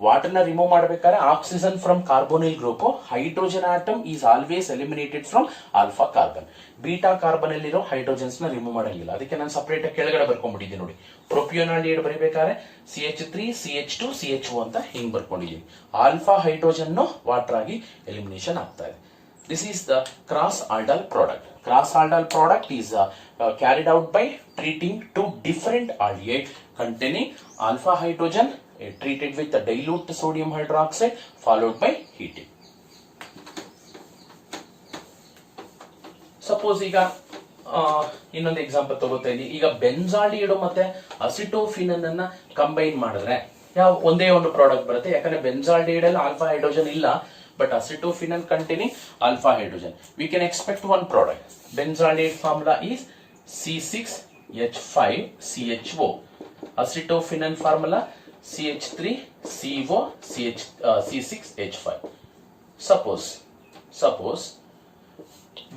ವಾಟರ್ ನ ರಿಮೂವ್ ಮಾಡಬೇಕಾದ್ರೆ oxygen from carbonyl group, hydrogen atom is always eliminated from alpha carbon. Beta carbon ಅಲ್ಲಿರೋ ಹೈಡ್ರೋಜನ್ಸ್ ನ ರಿಮೂವ್ ಮಾಡಂಗಿಲ್ಲ, ಅದಕ್ಕೆ ನಾನು ಸಪರೇಟ್ ಕೆಳಗಡೆ ಬರ್ಕೊಂಡ್ಬಿಟ್ಟಿದ್ದೀನಿ ನೋಡಿ. ಪ್ರೊಪಿಯೋನಾಲ್ಡಿಹೈಡ್ ಬರೀಬೇಕಾದ್ರೆ CH3 CH2 CHO ಅಂತ ಹಿಂಗ್ ಬರ್ಕೊಂಡಿದ್ದೀನಿ. ಆಲ್ಫಾ ಹೈಡ್ರೋಜನ್ ವಾಟರ್ ಆಗಿ ಎಲಿಮಿನೇಷನ್ ಆಗ್ತಾ ಇದೆ. This is the cross-aldol product. Cross-aldol product is carried out by treating two different aldehyde containing alpha hydrogen treated with the dilute sodium hydroxide followed by heating. Suppose ಈಗ ಇನ್ನೊಂದು example ತಗೋತಾ ಇದ್ದೀನಿ. ಈಗ benzaldehyde ಮತ್ತೆ ಅಸಿಟೋಫಿನನ್ ಅನ್ನ combine ಮಾಡಿದ್ರೆ ಒಂದೇ ಒಂದು ಪ್ರಾಡಕ್ಟ್ ಬರುತ್ತೆ. ಯಾಕಂದ್ರೆ ಬೆನ್ಸಾಲ್ಡಿಹೈಡ್ ಅಲ್ಲಿ ಆಲ್ಫಾ ಹೈಡ್ರೋಜನ್ ಇಲ್ಲ, but acetophenone containing alpha hydrogen. We can expect one product. Benzaldehyde formula is C6H5CHO. Acetophenone formula CH3CO C6H5. Suppose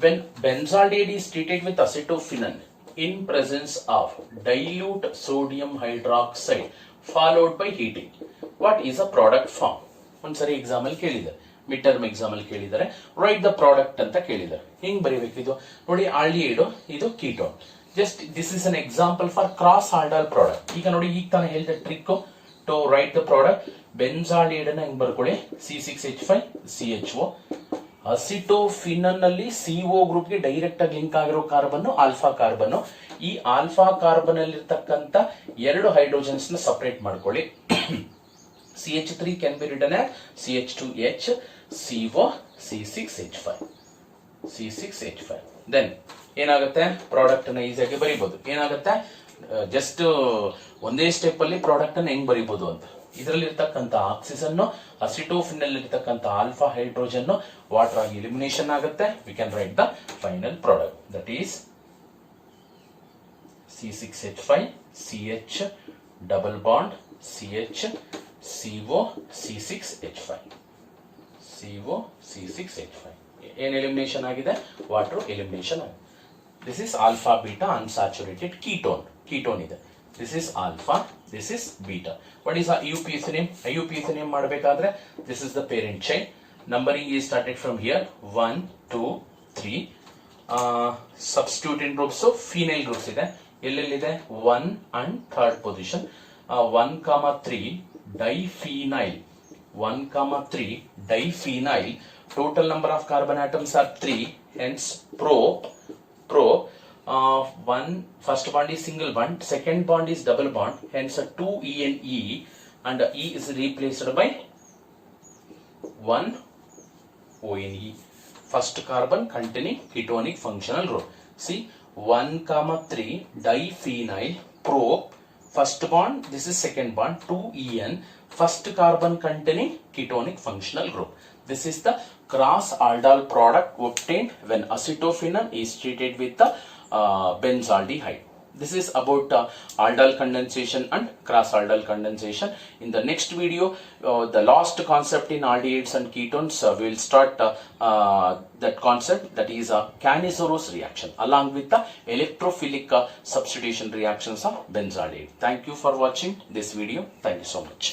when benzaldehyde is treated with acetophenone in presence of dilute sodium hydroxide followed by heating, what is a product form? ಒಂದ್ಸರಿ exam ಅಲ್ಲಿ ಕೇಳಿದ್ದಾರೆ, mid term exam ಅಲ್ಲಿ ಕೇಳಿದ್ದಾರೆ. Right the product ಅಂತ ಕೇಳಿದ್ದಾರೆ. ಹೆಂಗ್ ಬರೀಬೇಕಿದು ನೋಡಿ. Aldehyde, ಇದು ketone. Just this is an example for cross aldol product. ಈಗ ನೋಡಿ, ಈಗ ತಾನೇ ಹೇಳಿದ trick to write the product. Benzaldehyde ಅನ್ನ ಹೆಂಗ್ ಬರ್ಕೊಳ್ಳಿ, C6H5CHO. ಅಸಿಟೋಫಿನನ್ ಅಲ್ಲಿ CO ಗ್ರೂಪ್ ಗೆ ಡೈರೆಕ್ಟ್ ಆಗಿ ಲಿಂಕ್ ಆಗಿರೋ ಕಾರ್ಬನ್ ಆಲ್ಫಾ ಕಾರ್ಬನ್. ಈ ಆಲ್ಫಾ ಕಾರ್ಬನ್ ಅಲ್ಲಿ ಇರ್ತಕ್ಕಂತ ಎರಡು ಹೈಡ್ರೋಜನ್ಸ್ ನ ಸಪರೇಟ್ ಮಾಡ್ಕೊಳ್ಳಿ. CH3 can be written as CH2H CO C6H5. Then ಏನಾಗುತ್ತೆ, ಪ್ರಾಡಕ್ಟ್ ಅನ್ನ ಈಸಿಯಾಗಿ ಬರೀಬಹುದು. ಏನಾಗುತ್ತೆ, ಜಸ್ಟ್ ಒಂದೇ ಸ್ಟೆಪ್ ಅಲ್ಲಿ ಪ್ರಾಡಕ್ಟ್ ಅನ್ನ ಹೆಂಗ್ ಬರೀಬಹುದು ಅಂತ. ಇದರಲ್ಲಿ ಇರ್ತಕ್ಕಂಥ ಆಕ್ಸಿಜನ್, ಅಸಿಟೋಫಿನಲ್ ಇರ್ತಕ್ಕಂಥ ಆಲ್ಫಾ ಹೈಡ್ರೋಜನ್ ವಾಟರ್ ಆಗಿ ಎಲಿಮಿನೇಷನ್ ಆಗುತ್ತೆ. We can write the final product, that is C6H5 CH double bond CH CO C6H5. ಏನ್ ಎಲಿಮಿನೇಷನ್ ಆಗಿದೆ, ವಾಟರ್ ಎಲಿಮಿನೇಷನ್ ಆಗಿದೆ. This is alpha beta unsaturated ketone ಇದೆ. This is alpha, this is beta. What is IUPAC ಮಾಡಬೇಕಾದ್ರೆ this is the parent chain. Numbering is started from here 1 2 3. Substituent groups phenyl groups ಇದೆ. ಎಲ್ಲೆಲ್ಲಿದೆ, 1 and 3rd position. 1,3 diphenyl. 1,3 diphenyl. Total number of carbon atoms are 3. Hence pro. First bond is single bond. Second bond is double bond. Hence 2 E and E, and E is replaced by 1 O N E. First carbon containing ketonic functional group. See, 1,3 diphenyl pro. First bond, this is second bond, 2En, first carbon containing ketonic functional group. This is the cross-aldol product obtained when acetophenone is treated with the benzaldehyde. This is about aldol condensation and cross-aldol condensation. In the next video, the last concept in aldehydes and ketones, we will start that concept, that is Cannizzaro reaction, along with the electrophilic substitution reactions of benzaldehyde. Thank you for watching this video. Thank you so much.